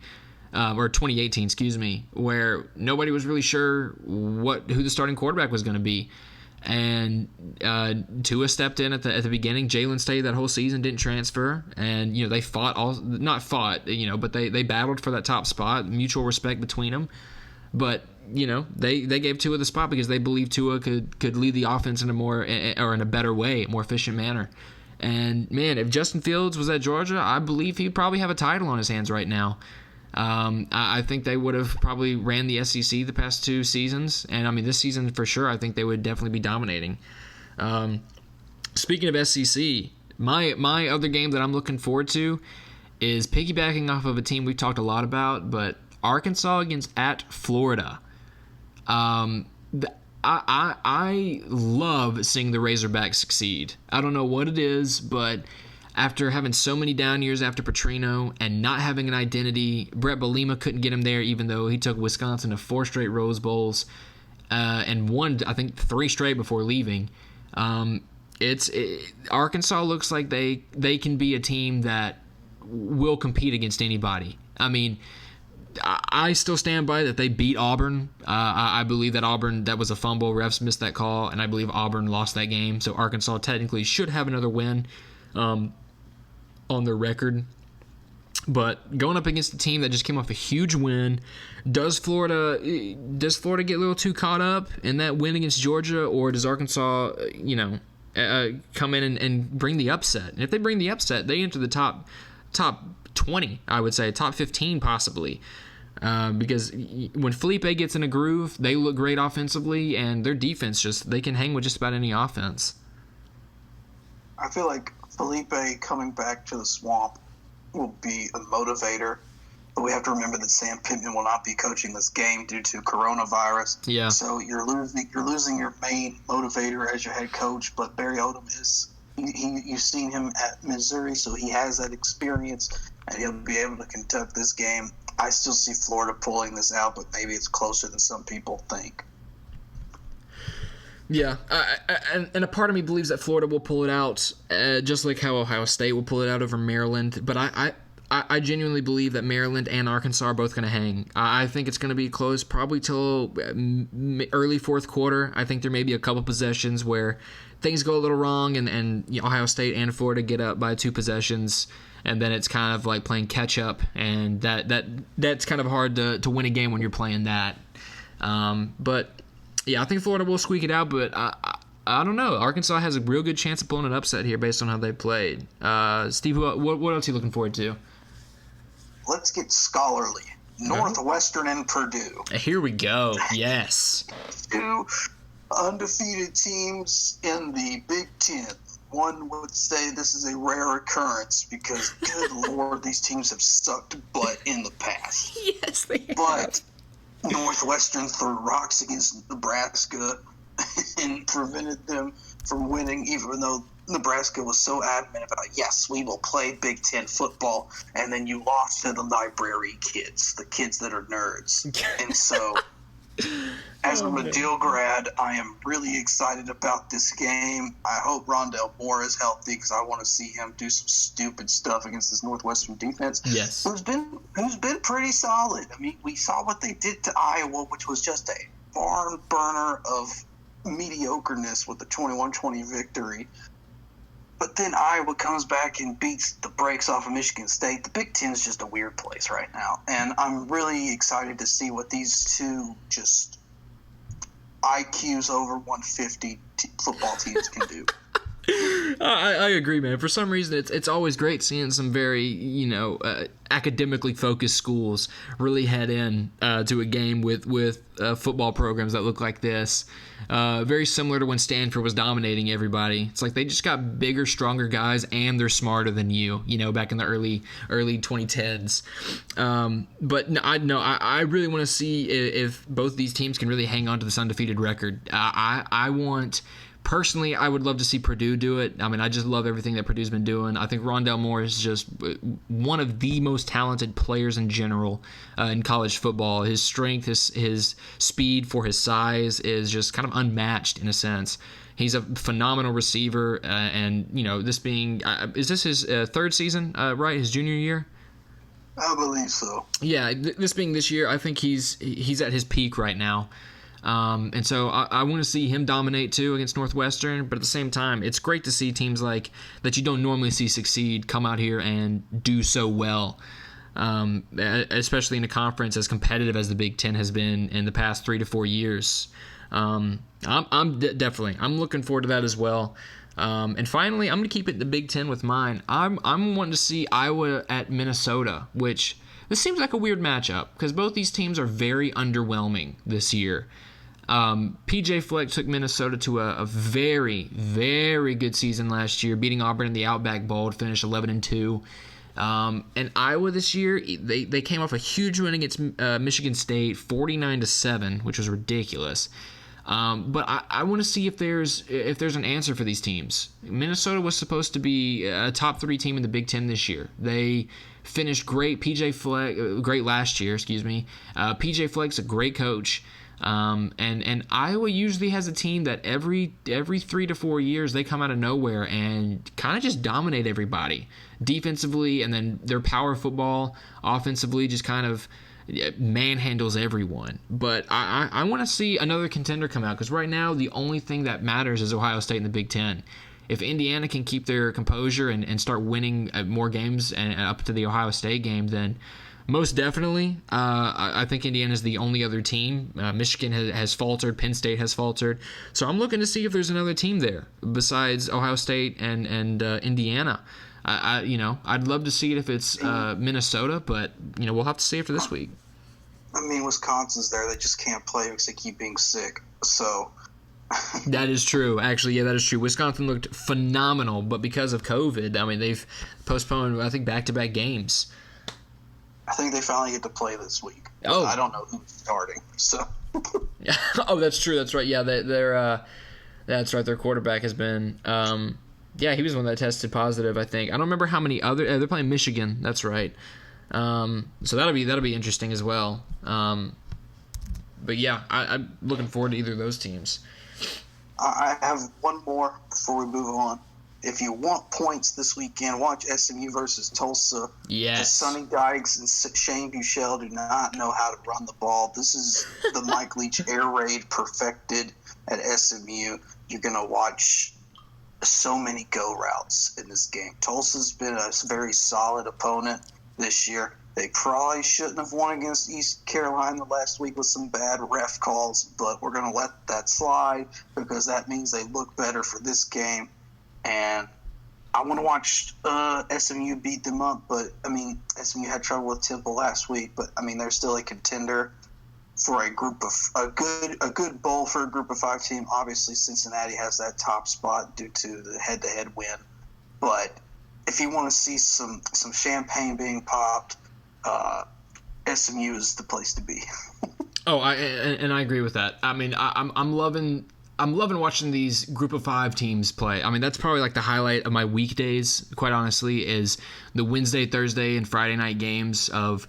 or 2018, excuse me, where nobody was really sure who the starting quarterback was going to be. And Tua stepped in at the beginning. Jalen stayed that whole season, didn't transfer, and they but they battled for that top spot, mutual respect between them. But they gave Tua the spot because they believed Tua could lead the offense in a better way, a more efficient manner. And man, if Justin Fields was at Georgia, I believe he'd probably have a title on his hands right now. I think they would have probably ran the SEC the past 2 seasons. And, I mean, this season for sure, I think they would definitely be dominating. Speaking of SEC, my other game that I'm looking forward to is piggybacking off of a team we've talked a lot about, but Arkansas at Florida. I love seeing the Razorbacks succeed. I don't know what it is, but after having so many down years after Petrino and not having an identity, Brett Bielema couldn't get him there, even though he took Wisconsin to 4 straight Rose Bowls and won, I think, 3 straight before leaving. Arkansas looks like they can be a team that will compete against anybody. I mean, I still stand by that they beat Auburn. I believe that Auburn, that was a fumble. Refs missed that call, and I believe Auburn lost that game. So Arkansas technically should have another win on their record. But going up against a team that just came off a huge win, does Florida get a little too caught up in that win against Georgia, or does Arkansas, come in and bring the upset? And if they bring the upset, they enter the top 20, I would say, top 15 possibly. Because when Felipe gets in a groove, they look great offensively, and their defense they can hang with just about any offense. I feel like Felipe coming back to the Swamp will be a motivator, but we have to remember that Sam Pittman will not be coaching this game due to coronavirus. Yeah. So you're losing your main motivator as your head coach, but Barry Odom is you've seen him at Missouri, so he has that experience, and he'll be able to conduct this game. I still see Florida pulling this out, but maybe it's closer than some people think. Yeah, and a part of me believes that Florida will pull it out, just like how Ohio State will pull it out over Maryland. But I genuinely believe that Maryland and Arkansas are both going to hang. I think it's going to be close probably till early fourth quarter. I think there may be a couple possessions where things go a little wrong, and Ohio State and Florida get up by 2 possessions, and then it's kind of like playing catch up, and that's kind of hard to win a game when you're playing that. But yeah, I think Florida will squeak it out, but I don't know. Arkansas has a real good chance of pulling an upset here based on how they played. Steve, what else are you looking forward to? Let's get scholarly. Northwestern and Purdue. Here we go. Yes. 2 undefeated teams in the Big Ten. One would say this is a rare occurrence because, good Lord, these teams have sucked butt in the past. Yes, they have. But Northwestern threw rocks against Nebraska and prevented them from winning, even though Nebraska was so adamant about, yes, we will play Big Ten football, and then you lost to the library kids, the kids that are nerds. And so, as a Medill grad, I am really excited about this game. I hope Rondell Moore is healthy because I want to see him do some stupid stuff against this Northwestern defense. Yes, who's been pretty solid. I mean, we saw what they did to Iowa, which was just a barn burner of mediocreness with the 21-20 victory. But then Iowa comes back and beats the brakes off of Michigan State. The Big Ten is just a weird place right now. And I'm really excited to see what these 2 just IQs over 150 football teams can do. I agree, man. For some reason, it's always great seeing some very academically focused schools really head in to a game with football programs that look like this. Very similar to when Stanford was dominating everybody. It's like they just got bigger, stronger guys, and they're smarter than you. Back in the early 2010s. But I really want to see if both these teams can really hang on to this undefeated record. Personally, I would love to see Purdue do it. I mean, I just love everything that Purdue's been doing. I think Rondell Moore is just one of the most talented players in general in college football. His strength, his speed for his size is just kind of unmatched in a sense. He's a phenomenal receiver, and this being is this his 3rd season, right? His junior year. I believe so. Yeah, this being this year, I think he's at his peak right now. And so I want to see him dominate too against Northwestern, but at the same time, it's great to see teams like that you don't normally see succeed come out here and do so well, especially in a conference as competitive as the Big Ten has been in the past 3 to 4 years. I'm looking forward to that as well. And finally, I'm going to keep it in the Big Ten with mine. I'm wanting to see Iowa at Minnesota, which this seems like a weird matchup because both these teams are very underwhelming this year. PJ Fleck took Minnesota to a very, very good season last year, beating Auburn in the Outback Bowl to finish 11-2. And Iowa this year, they came off a huge win against Michigan State, 49-7, which was ridiculous. But I want to see if there's an answer for these teams. Minnesota was supposed to be a top 3 team in the Big Ten this year. They finished great. Great last year. Excuse me. PJ Fleck's a great coach. And Iowa usually has a team that every 3 to 4 years they come out of nowhere and kind of just dominate everybody defensively, and then their power football offensively just kind of manhandles everyone. But I want to see another contender come out, because right now the only thing that matters is Ohio State in the Big Ten. If Indiana can keep their composure and start winning more games and up to the Ohio State game, then most definitely, I think Indiana is the only other team. Michigan has faltered. Penn State has faltered. So I'm looking to see if there's another team there besides Ohio State and Indiana. I'd love to see it if it's Minnesota, but we'll have to see after this week. I mean, Wisconsin's there. They just can't play because they keep being sick. So that is true. Actually, yeah, that is true. Wisconsin looked phenomenal, but because of COVID, I mean, they've postponed, I think, back-to-back games. I think they finally get to play this week. Oh, I don't know who's starting. So. Oh, that's true. That's right. Yeah, that's right. Their quarterback has been. He was the one that tested positive, I think. I don't remember how many other. They're playing Michigan. That's right. So that'll be interesting as well. But yeah, I'm looking forward to either of those teams. I have one more before we move on. If you want points this weekend, watch SMU versus Tulsa. Yes. Sonny Dykes and Shane Buechele do not know how to run the ball. This is the Mike Leach air raid perfected at SMU. You're going to watch so many go routes in this game. Tulsa's been a very solid opponent this year. They probably shouldn't have won against East Carolina last week with some bad ref calls, but we're going to let that slide because that means they look better for this game. And I want to watch SMU beat them up, but, I mean, SMU had trouble with Temple last week, but, I mean, they're still a contender for a good bowl for a group of 5 team. Obviously, Cincinnati has that top spot due to the head-to-head win. But if you want to see some champagne being popped, SMU is the place to be. I agree with that. I mean, I'm loving watching these group of 5 teams play. I mean, that's probably like the highlight of my weekdays, quite honestly, is the Wednesday, Thursday, and Friday night games of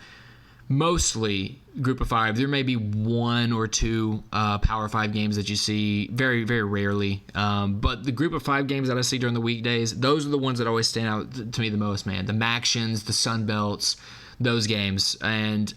mostly group of 5. There may be 1 or 2 Power 5 games that you see very, very rarely. But the group of 5 games that I see during the weekdays, those are the ones that always stand out to me the most, man. The Mactions, the Sun Belts, those games. And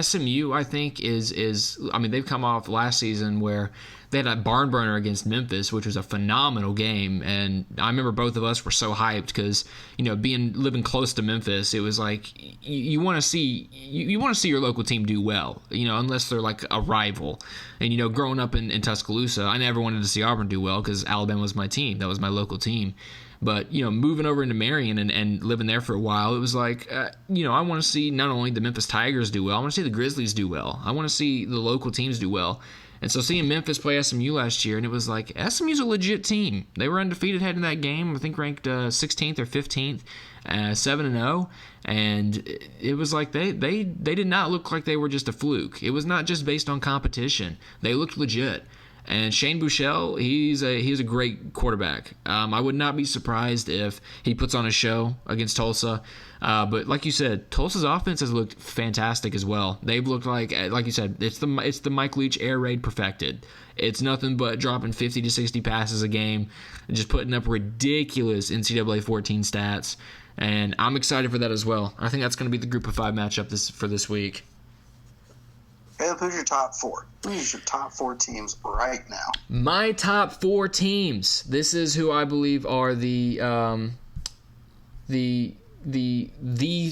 SMU, I think, is I mean, they've come off last season where they had a barn burner against Memphis, which was a phenomenal game. And I remember both of us were so hyped because, living close to Memphis, it was like you want to see your local team do well, unless they're like a rival. And, growing up in Tuscaloosa, I never wanted to see Auburn do well because Alabama was my team. That was my local team. But, moving over into Marion and living there for a while, it was like, I want to see not only the Memphis Tigers do well, I want to see the Grizzlies do well. I want to see the local teams do well. And so seeing Memphis play SMU last year, and it was like, SMU's a legit team. They were undefeated heading that game, I think ranked 16th or 15th, 7-0. And it was like they did not look like they were just a fluke. It was not just based on competition. They looked legit. And Shane Buechele, he's a great quarterback. I would not be surprised if he puts on a show against Tulsa. But like you said, Tulsa's offense has looked fantastic as well. They've looked like you said, it's the Mike Leach air raid perfected. It's nothing but dropping 50 to 60 passes a game, and just putting up ridiculous NCAA 14 stats. And I'm excited for that as well. I think that's going to be the group of 5 matchup for this week. Caleb, who's your top 4? Who's your top 4 teams right now? My top 4 teams. This is who I believe are the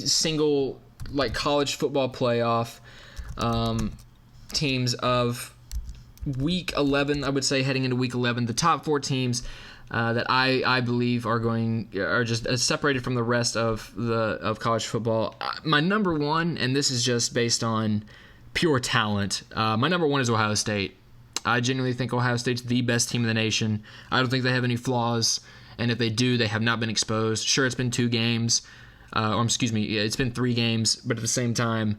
single like college football playoff teams of week 11. I would say heading into week 11, the top 4 teams that I believe are just separated from the rest of college football. My number 1, and this is just based on pure talent. My number 1 is Ohio State. I genuinely think Ohio State's the best team in the nation. I don't think they have any flaws, and if they do, they have not been exposed. Sure, it's been 2 games, it's been 3 games, but at the same time,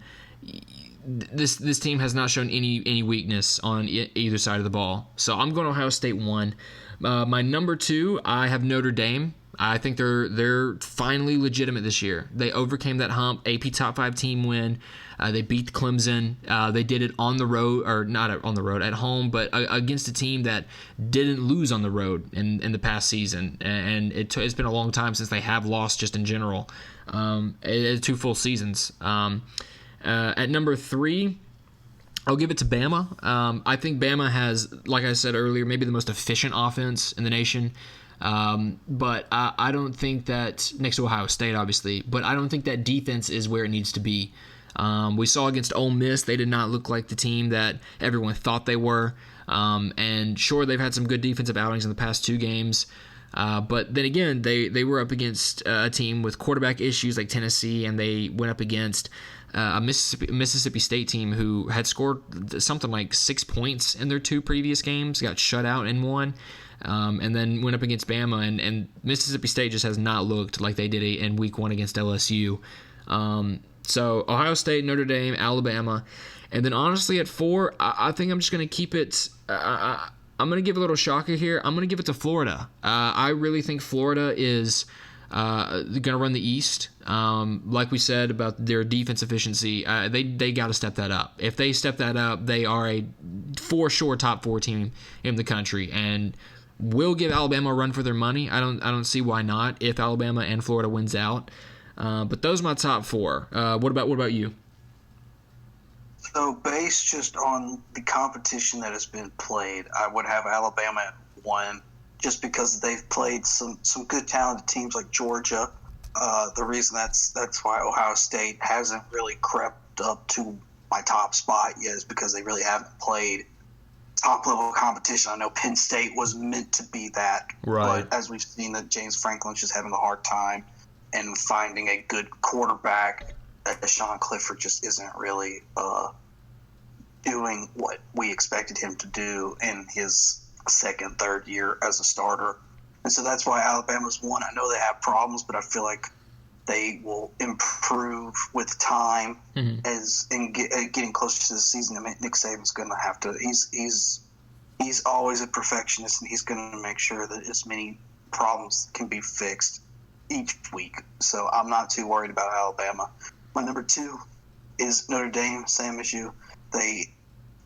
this team has not shown any weakness on either side of the ball. So I'm going Ohio State 1. My number 2, I have Notre Dame. I think they're finally legitimate this year. They overcame that hump. AP top 5 team win. They beat Clemson. They did it on the road, or not on the road, at home, but against a team that didn't lose on the road in the past season. And it's been a long time since they have lost just in general. 2 full seasons. At number 3, I'll give it to Bama. I think Bama has, like I said earlier, maybe the most efficient offense in the nation. But I don't think that, next to Ohio State, obviously, but I don't think that defense is where it needs to be. We saw against Ole Miss, they did not look like the team that everyone thought they were. And sure, they've had some good defensive outings in the past 2 games. But then again, they were up against a team with quarterback issues like Tennessee, and they went up against a Mississippi State team who had scored something like 6 points in their 2 previous games, got shut out in one. And then went up against Bama, and Mississippi State just has not looked like they did in week 1 against LSU. So Ohio State, Notre Dame, Alabama. And then honestly at 4, I think I'm just going to keep it I'm going to give a little shocker here. I'm going to give it to Florida. I really think Florida is going to run the East. Like we said about their defense efficiency, they got to step that up. If they step that up, they are a for sure top 4 team in the country, and will give Alabama a run for their money. I don't see why not if Alabama and Florida wins out. But those are my top 4. What about you? So based just on the competition that has been played, I would have Alabama at 1, just because they've played some good talented teams like Georgia. The reason that's why Ohio State hasn't really crept up to my top spot yet is because they really haven't played top level competition. I know Penn State was meant to be that, right? But as we've seen, that James Franklin's just having a hard time, and finding a good quarterback, Sean Clifford just isn't really doing what we expected him to do in his second, third year as a starter. And so that's why Alabama's 1. I know they have problems, but I feel like they will improve with time as in getting closer to the season. I mean, Nick Saban's going to have to. He's always a perfectionist, and he's going to make sure that as many problems can be fixed each week. So I'm not too worried about Alabama. My number 2 is Notre Dame. Same as you. They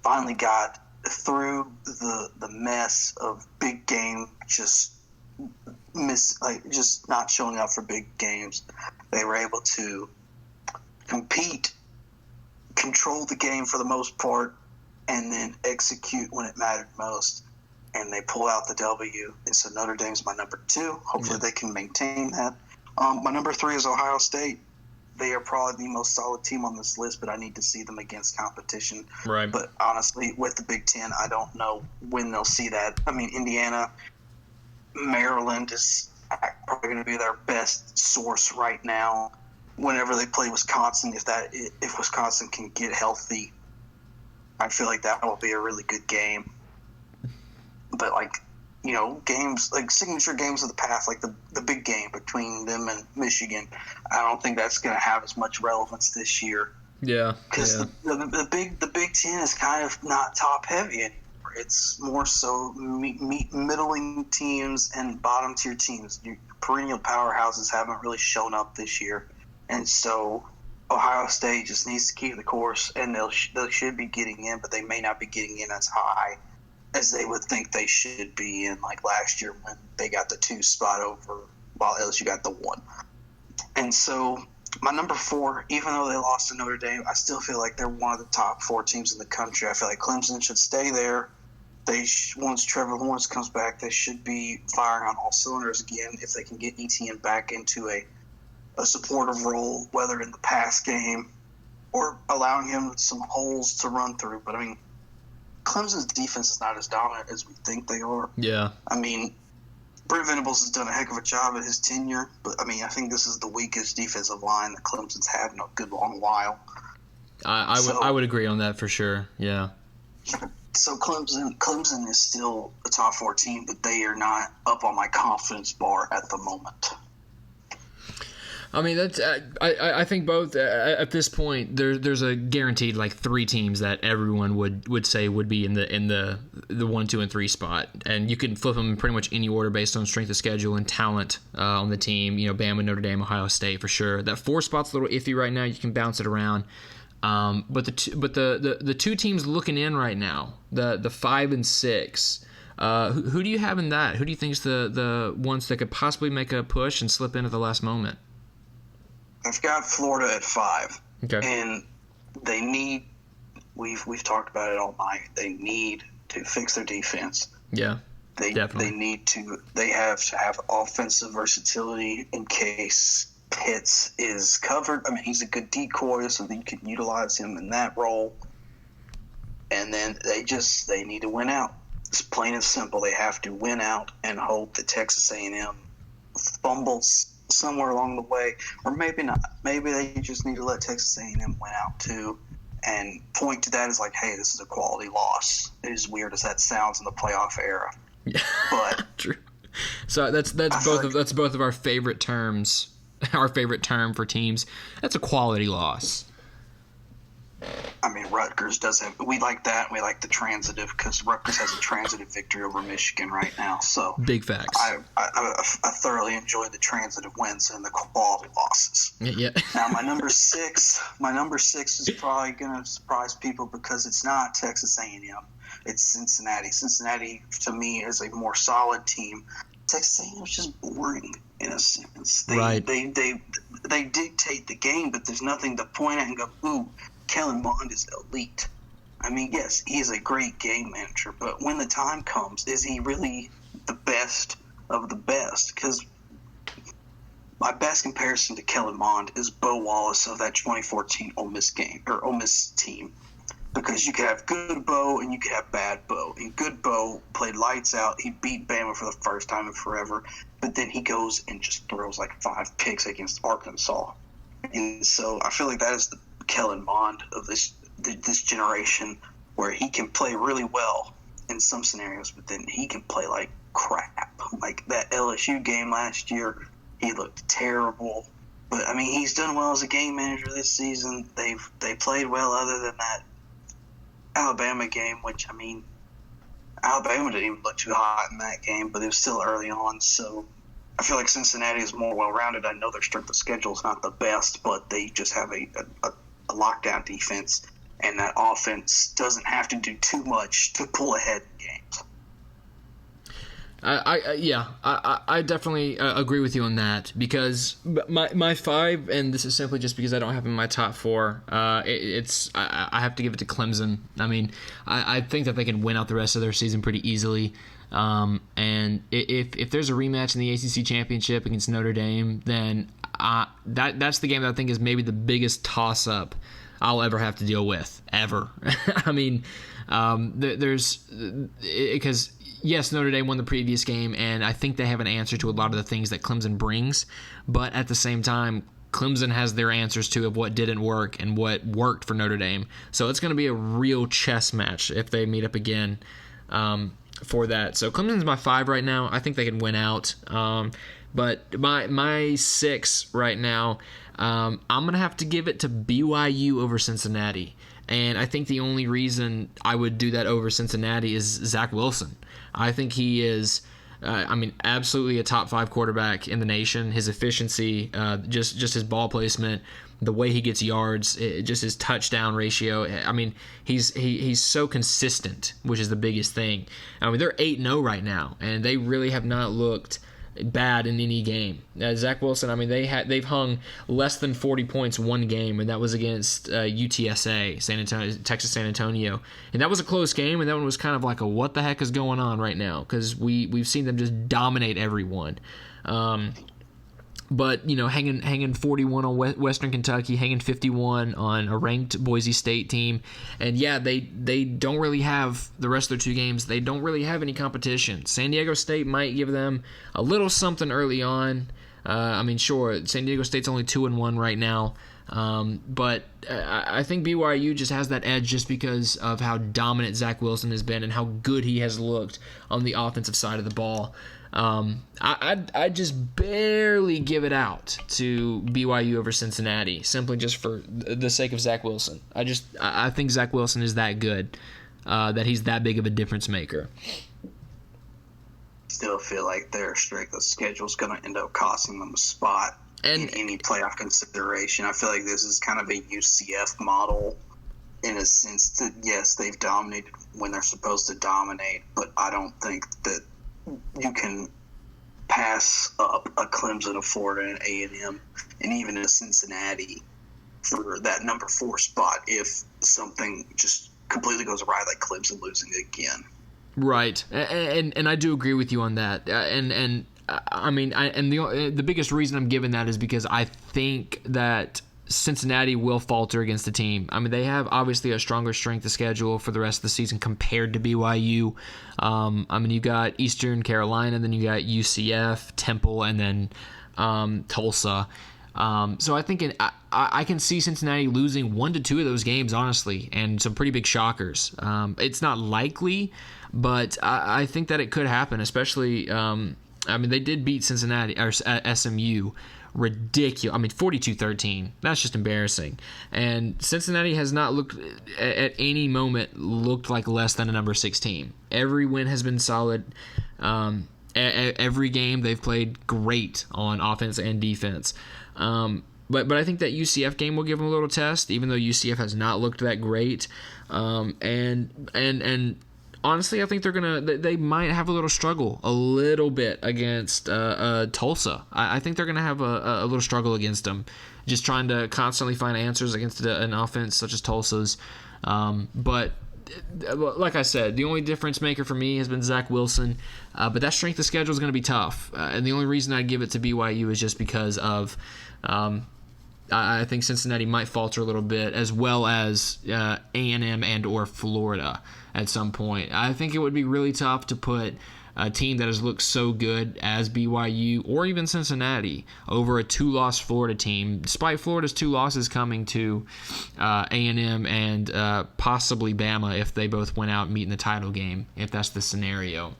finally got through the mess of big game just not showing up for big games. They were able to compete, control the game for the most part, and then execute when it mattered most. And they pull out the W. And so Notre Dame's my number 2. Hopefully they can maintain that. My number 3 is Ohio State. They are probably the most solid team on this list, but I need to see them against competition. Right. But honestly, with the Big Ten, I don't know when they'll see that. I mean, Indiana, Maryland is probably going to be their best source right now. Whenever they play Wisconsin, if Wisconsin can get healthy, I feel like that will be a really good game. But games like signature games of the past, like the big game between them and Michigan, I don't think that's going to have as much relevance this year. Yeah, because the Big Ten is kind of not top heavy anymore. It's more so middling teams and bottom tier teams. Your perennial powerhouses haven't really shown up this year, and so Ohio State just needs to keep the course, and they should be getting in, but they may not be getting in as high as they would think they should be in, like last year when they got the 2 spot over while LSU got the 1. And so my number 4, even though they lost to Notre Dame, I still feel like they're one of the top 4 teams in the country. I feel like Clemson should stay there. Once Trevor Lawrence comes back, they should be firing on all cylinders again if they can get Etienne back into a supportive role, whether in the pass game or allowing him some holes to run through. But, I mean, Clemson's defense is not as dominant as we think they are. Yeah. I mean, Brent Venables has done a heck of a job at his tenure, but, I mean, I think this is the weakest defensive line that Clemson's had in a good long while. I would agree on that for sure, yeah. So Clemson is still a top 4 team, but they are not up on my confidence bar at the moment. I mean, that's I think both at this point there's a guaranteed like 3 teams that everyone would say would be in the 1, 2, and 3 spot, and you can flip them in pretty much any order based on strength of schedule and talent on the team. You know, Bama, Notre Dame, Ohio State for sure. That 4 spot's a little iffy right now. You can bounce it around, but the 2 teams looking in right now, the 5 and 6. Who do you have in that? Who do you think is the ones that could possibly make a push and slip in at the last moment? I've got Florida at 5. Okay. And they need, we've talked about it all night, they need to fix their defense. Yeah, definitely. They have to have offensive versatility in case Pitts is covered. I mean, he's a good decoy, so you can utilize him in that role. And then they need to win out. It's plain and simple. They have to win out and hope that Texas A&M fumbles somewhere along the way, or maybe not. Maybe they just need to let Texas A&M win out too, and point to that as like, hey, this is a quality loss. As weird as that sounds in the playoff era, but true. So that's both of our favorite terms. Our favorite term for teams. That's a quality loss. I mean, Rutgers does have. We like that. We like the transitive because Rutgers has a transitive victory over Michigan right now. So big facts. I thoroughly enjoy the transitive wins and the quality losses. Yeah. Now my number six is probably going to surprise people because it's not Texas A&M. It's Cincinnati. Cincinnati to me is a more solid team. Texas A&M is just boring in a sense. They dictate the game, but there's nothing to point at and go, ooh, Kellen Mond is elite. I mean, yes, he is a great game manager, but when the time comes, is he really the best of the best? Because my best comparison to Kellen Mond is Bo Wallace of that 2014 Ole Miss team. Because you could have good Bo and you could have bad Bo. And good Bo played lights out. He beat Bama for the first time in forever. But then he goes and just throws like 5 picks against Arkansas. And so I feel like that is the Kellen Mond of this generation, where he can play really well in some scenarios, but then he can play like crap. Like that LSU game last year, he looked terrible. But I mean, he's done well as a game manager this season. They played well other than that Alabama game, which, I mean, Alabama didn't even look too hot in that game, but it was still early on. So I feel like Cincinnati is more well-rounded. I know their strength of schedule is not the best, but they just have a lockdown defense, and that offense doesn't have to do too much to pull ahead in games. I definitely agree with you on that, because my 5, and this is simply just because I don't have in my top 4. I have to give it to Clemson. I mean, I think that they can win out the rest of their season pretty easily. And if there's a rematch in the ACC championship against Notre Dame, then that's the game that I think is maybe the biggest toss-up I'll ever have to deal with, ever. I mean, because yes, Notre Dame won the previous game, and I think they have an answer to a lot of the things that Clemson brings, but at the same time, Clemson has their answers to of what didn't work and what worked for Notre Dame. So it's going to be a real chess match if they meet up again for that. So Clemson's my 5 right now. I think they can win out. But my 6 right now, I'm going to have to give it to BYU over Cincinnati. And I think the only reason I would do that over Cincinnati is Zach Wilson. I think he is, absolutely a top 5 quarterback in the nation. His efficiency, just his ball placement, the way he gets yards, just his touchdown ratio. I mean, he's so consistent, which is the biggest thing. I mean, they're 8-0 right now, and they really have not looked bad in any game. Zach Wilson, I mean, they've hung less than 40 points one game, and that was against UTSA, Texas San Antonio, and that was a close game, and that one was kind of like a what the heck is going on right now, because we've seen them just dominate everyone. But, you know, hanging 41 on Western Kentucky, hanging 51 on a ranked Boise State team. And, yeah, they don't really have the rest of their 2 games. They don't really have any competition. San Diego State might give them a little something early on. Sure, San Diego State's only 2-1 right now. But I think BYU just has that edge just because of how dominant Zach Wilson has been and how good he has looked on the offensive side of the ball. I just barely give it out to BYU over Cincinnati, simply just for the sake of Zach Wilson. I think Zach Wilson is that good, that he's that big of a difference maker. Still feel like their strength of schedule is going to end up costing them a spot in any playoff consideration. I feel like this is kind of a UCF model in a sense that, yes, they've dominated when they're supposed to dominate, but I don't think that you can pass up a Clemson, a Florida, an A&M, and even a Cincinnati for that number 4 spot if something just completely goes awry, like Clemson losing again. Right, and I do agree with you on that. The biggest reason I'm giving that is because I think that Cincinnati will falter against the team. I mean, they have obviously a stronger strength of schedule for the rest of the season compared to BYU. You got Eastern Carolina, then you got UCF, Temple, and then Tulsa. So I think I can see Cincinnati losing 1 to 2 of those games, honestly, and some pretty big shockers. It's not likely, but I think that it could happen, especially they did beat Cincinnati or SMU. Ridiculous. 42-13. That's just embarrassing. And Cincinnati has not looked at any moment looked like less than a number 6 team. Every win has been solid. Every game they've played great on offense and defense. But I think that UCF game will give them a little test, even though UCF has not looked that great. And honestly, I think they might have a little struggle, a little bit against Tulsa. I think they're gonna have a little struggle against them, just trying to constantly find answers against an offense such as Tulsa's. But like I said, the only difference maker for me has been Zach Wilson. But that strength of schedule is going to be tough. And the only reason I give it to BYU is just because of I think Cincinnati might falter a little bit, as well as A&M and or Florida at some point. I think it would be really tough to put a team that has looked so good as BYU or even Cincinnati over a 2-loss Florida team, despite Florida's 2 losses coming to A&M and possibly Bama if they both went out and meet in the title game, if that's the scenario.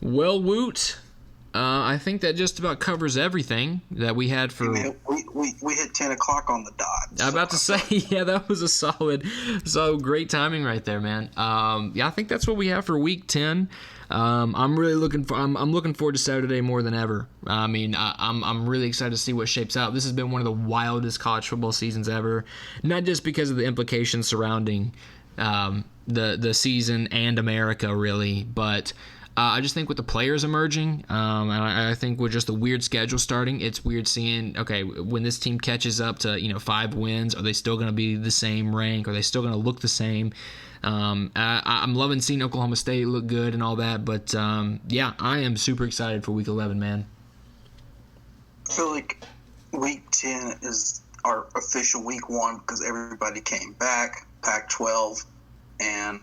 Well, Woot, I think that just about covers everything that we had for... We hit 10 o'clock on the dot. I'm about to say, yeah, that was a solid, great timing right there, man. I think that's what we have for Week 10. I'm looking forward to Saturday more than ever. I'm really excited to see what shapes out. This has been one of the wildest college football seasons ever, not just because of the implications surrounding the season and America, really, but I just think with the players emerging, and I think with just the weird schedule starting, it's weird seeing, okay, when this team catches up to 5 wins, are they still going to be the same rank? Are they still going to look the same? I'm loving seeing Oklahoma State look good and all that, but I am super excited for Week 11, man. I feel like Week 10 is our official Week 1 because everybody came back, Pac-12 and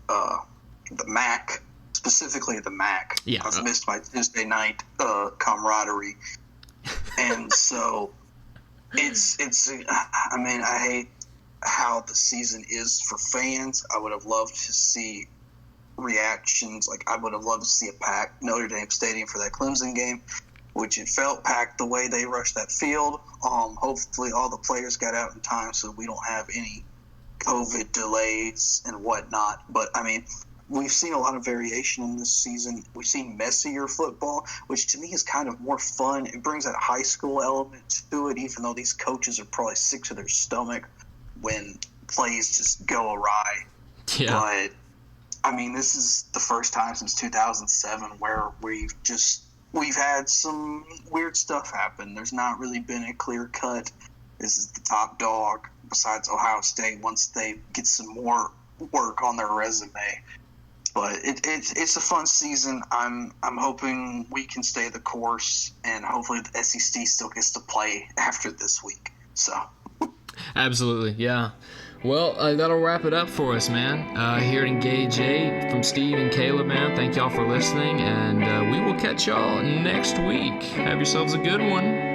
the MAC. Specifically the MAC. Yeah. I've missed my Tuesday night camaraderie. And so I hate how the season is for fans. I would have loved to see reactions. Like, I would have loved to see a packed Notre Dame Stadium for that Clemson game, which it felt packed the way they rushed that field. Hopefully all the players got out in time so we don't have any COVID delays and whatnot. But, we've seen a lot of variation in this season. We've seen messier football, which to me is kind of more fun. It brings that high school element to it, even though these coaches are probably sick to their stomach when plays just go awry. Yeah. But, this is the first time since 2007 where we've had some weird stuff happen. There's not really been a clear cut. This is the top dog besides Ohio State once they get some more work on their resume. But it's a fun season. I'm hoping we can stay the course, and hopefully the SEC still gets to play after this week. So, absolutely, yeah. Well, that'll wrap it up for us, man. Here at ENGAGE8 from Steve and Caleb, man. Thank y'all for listening, and we will catch y'all next week. Have yourselves a good one.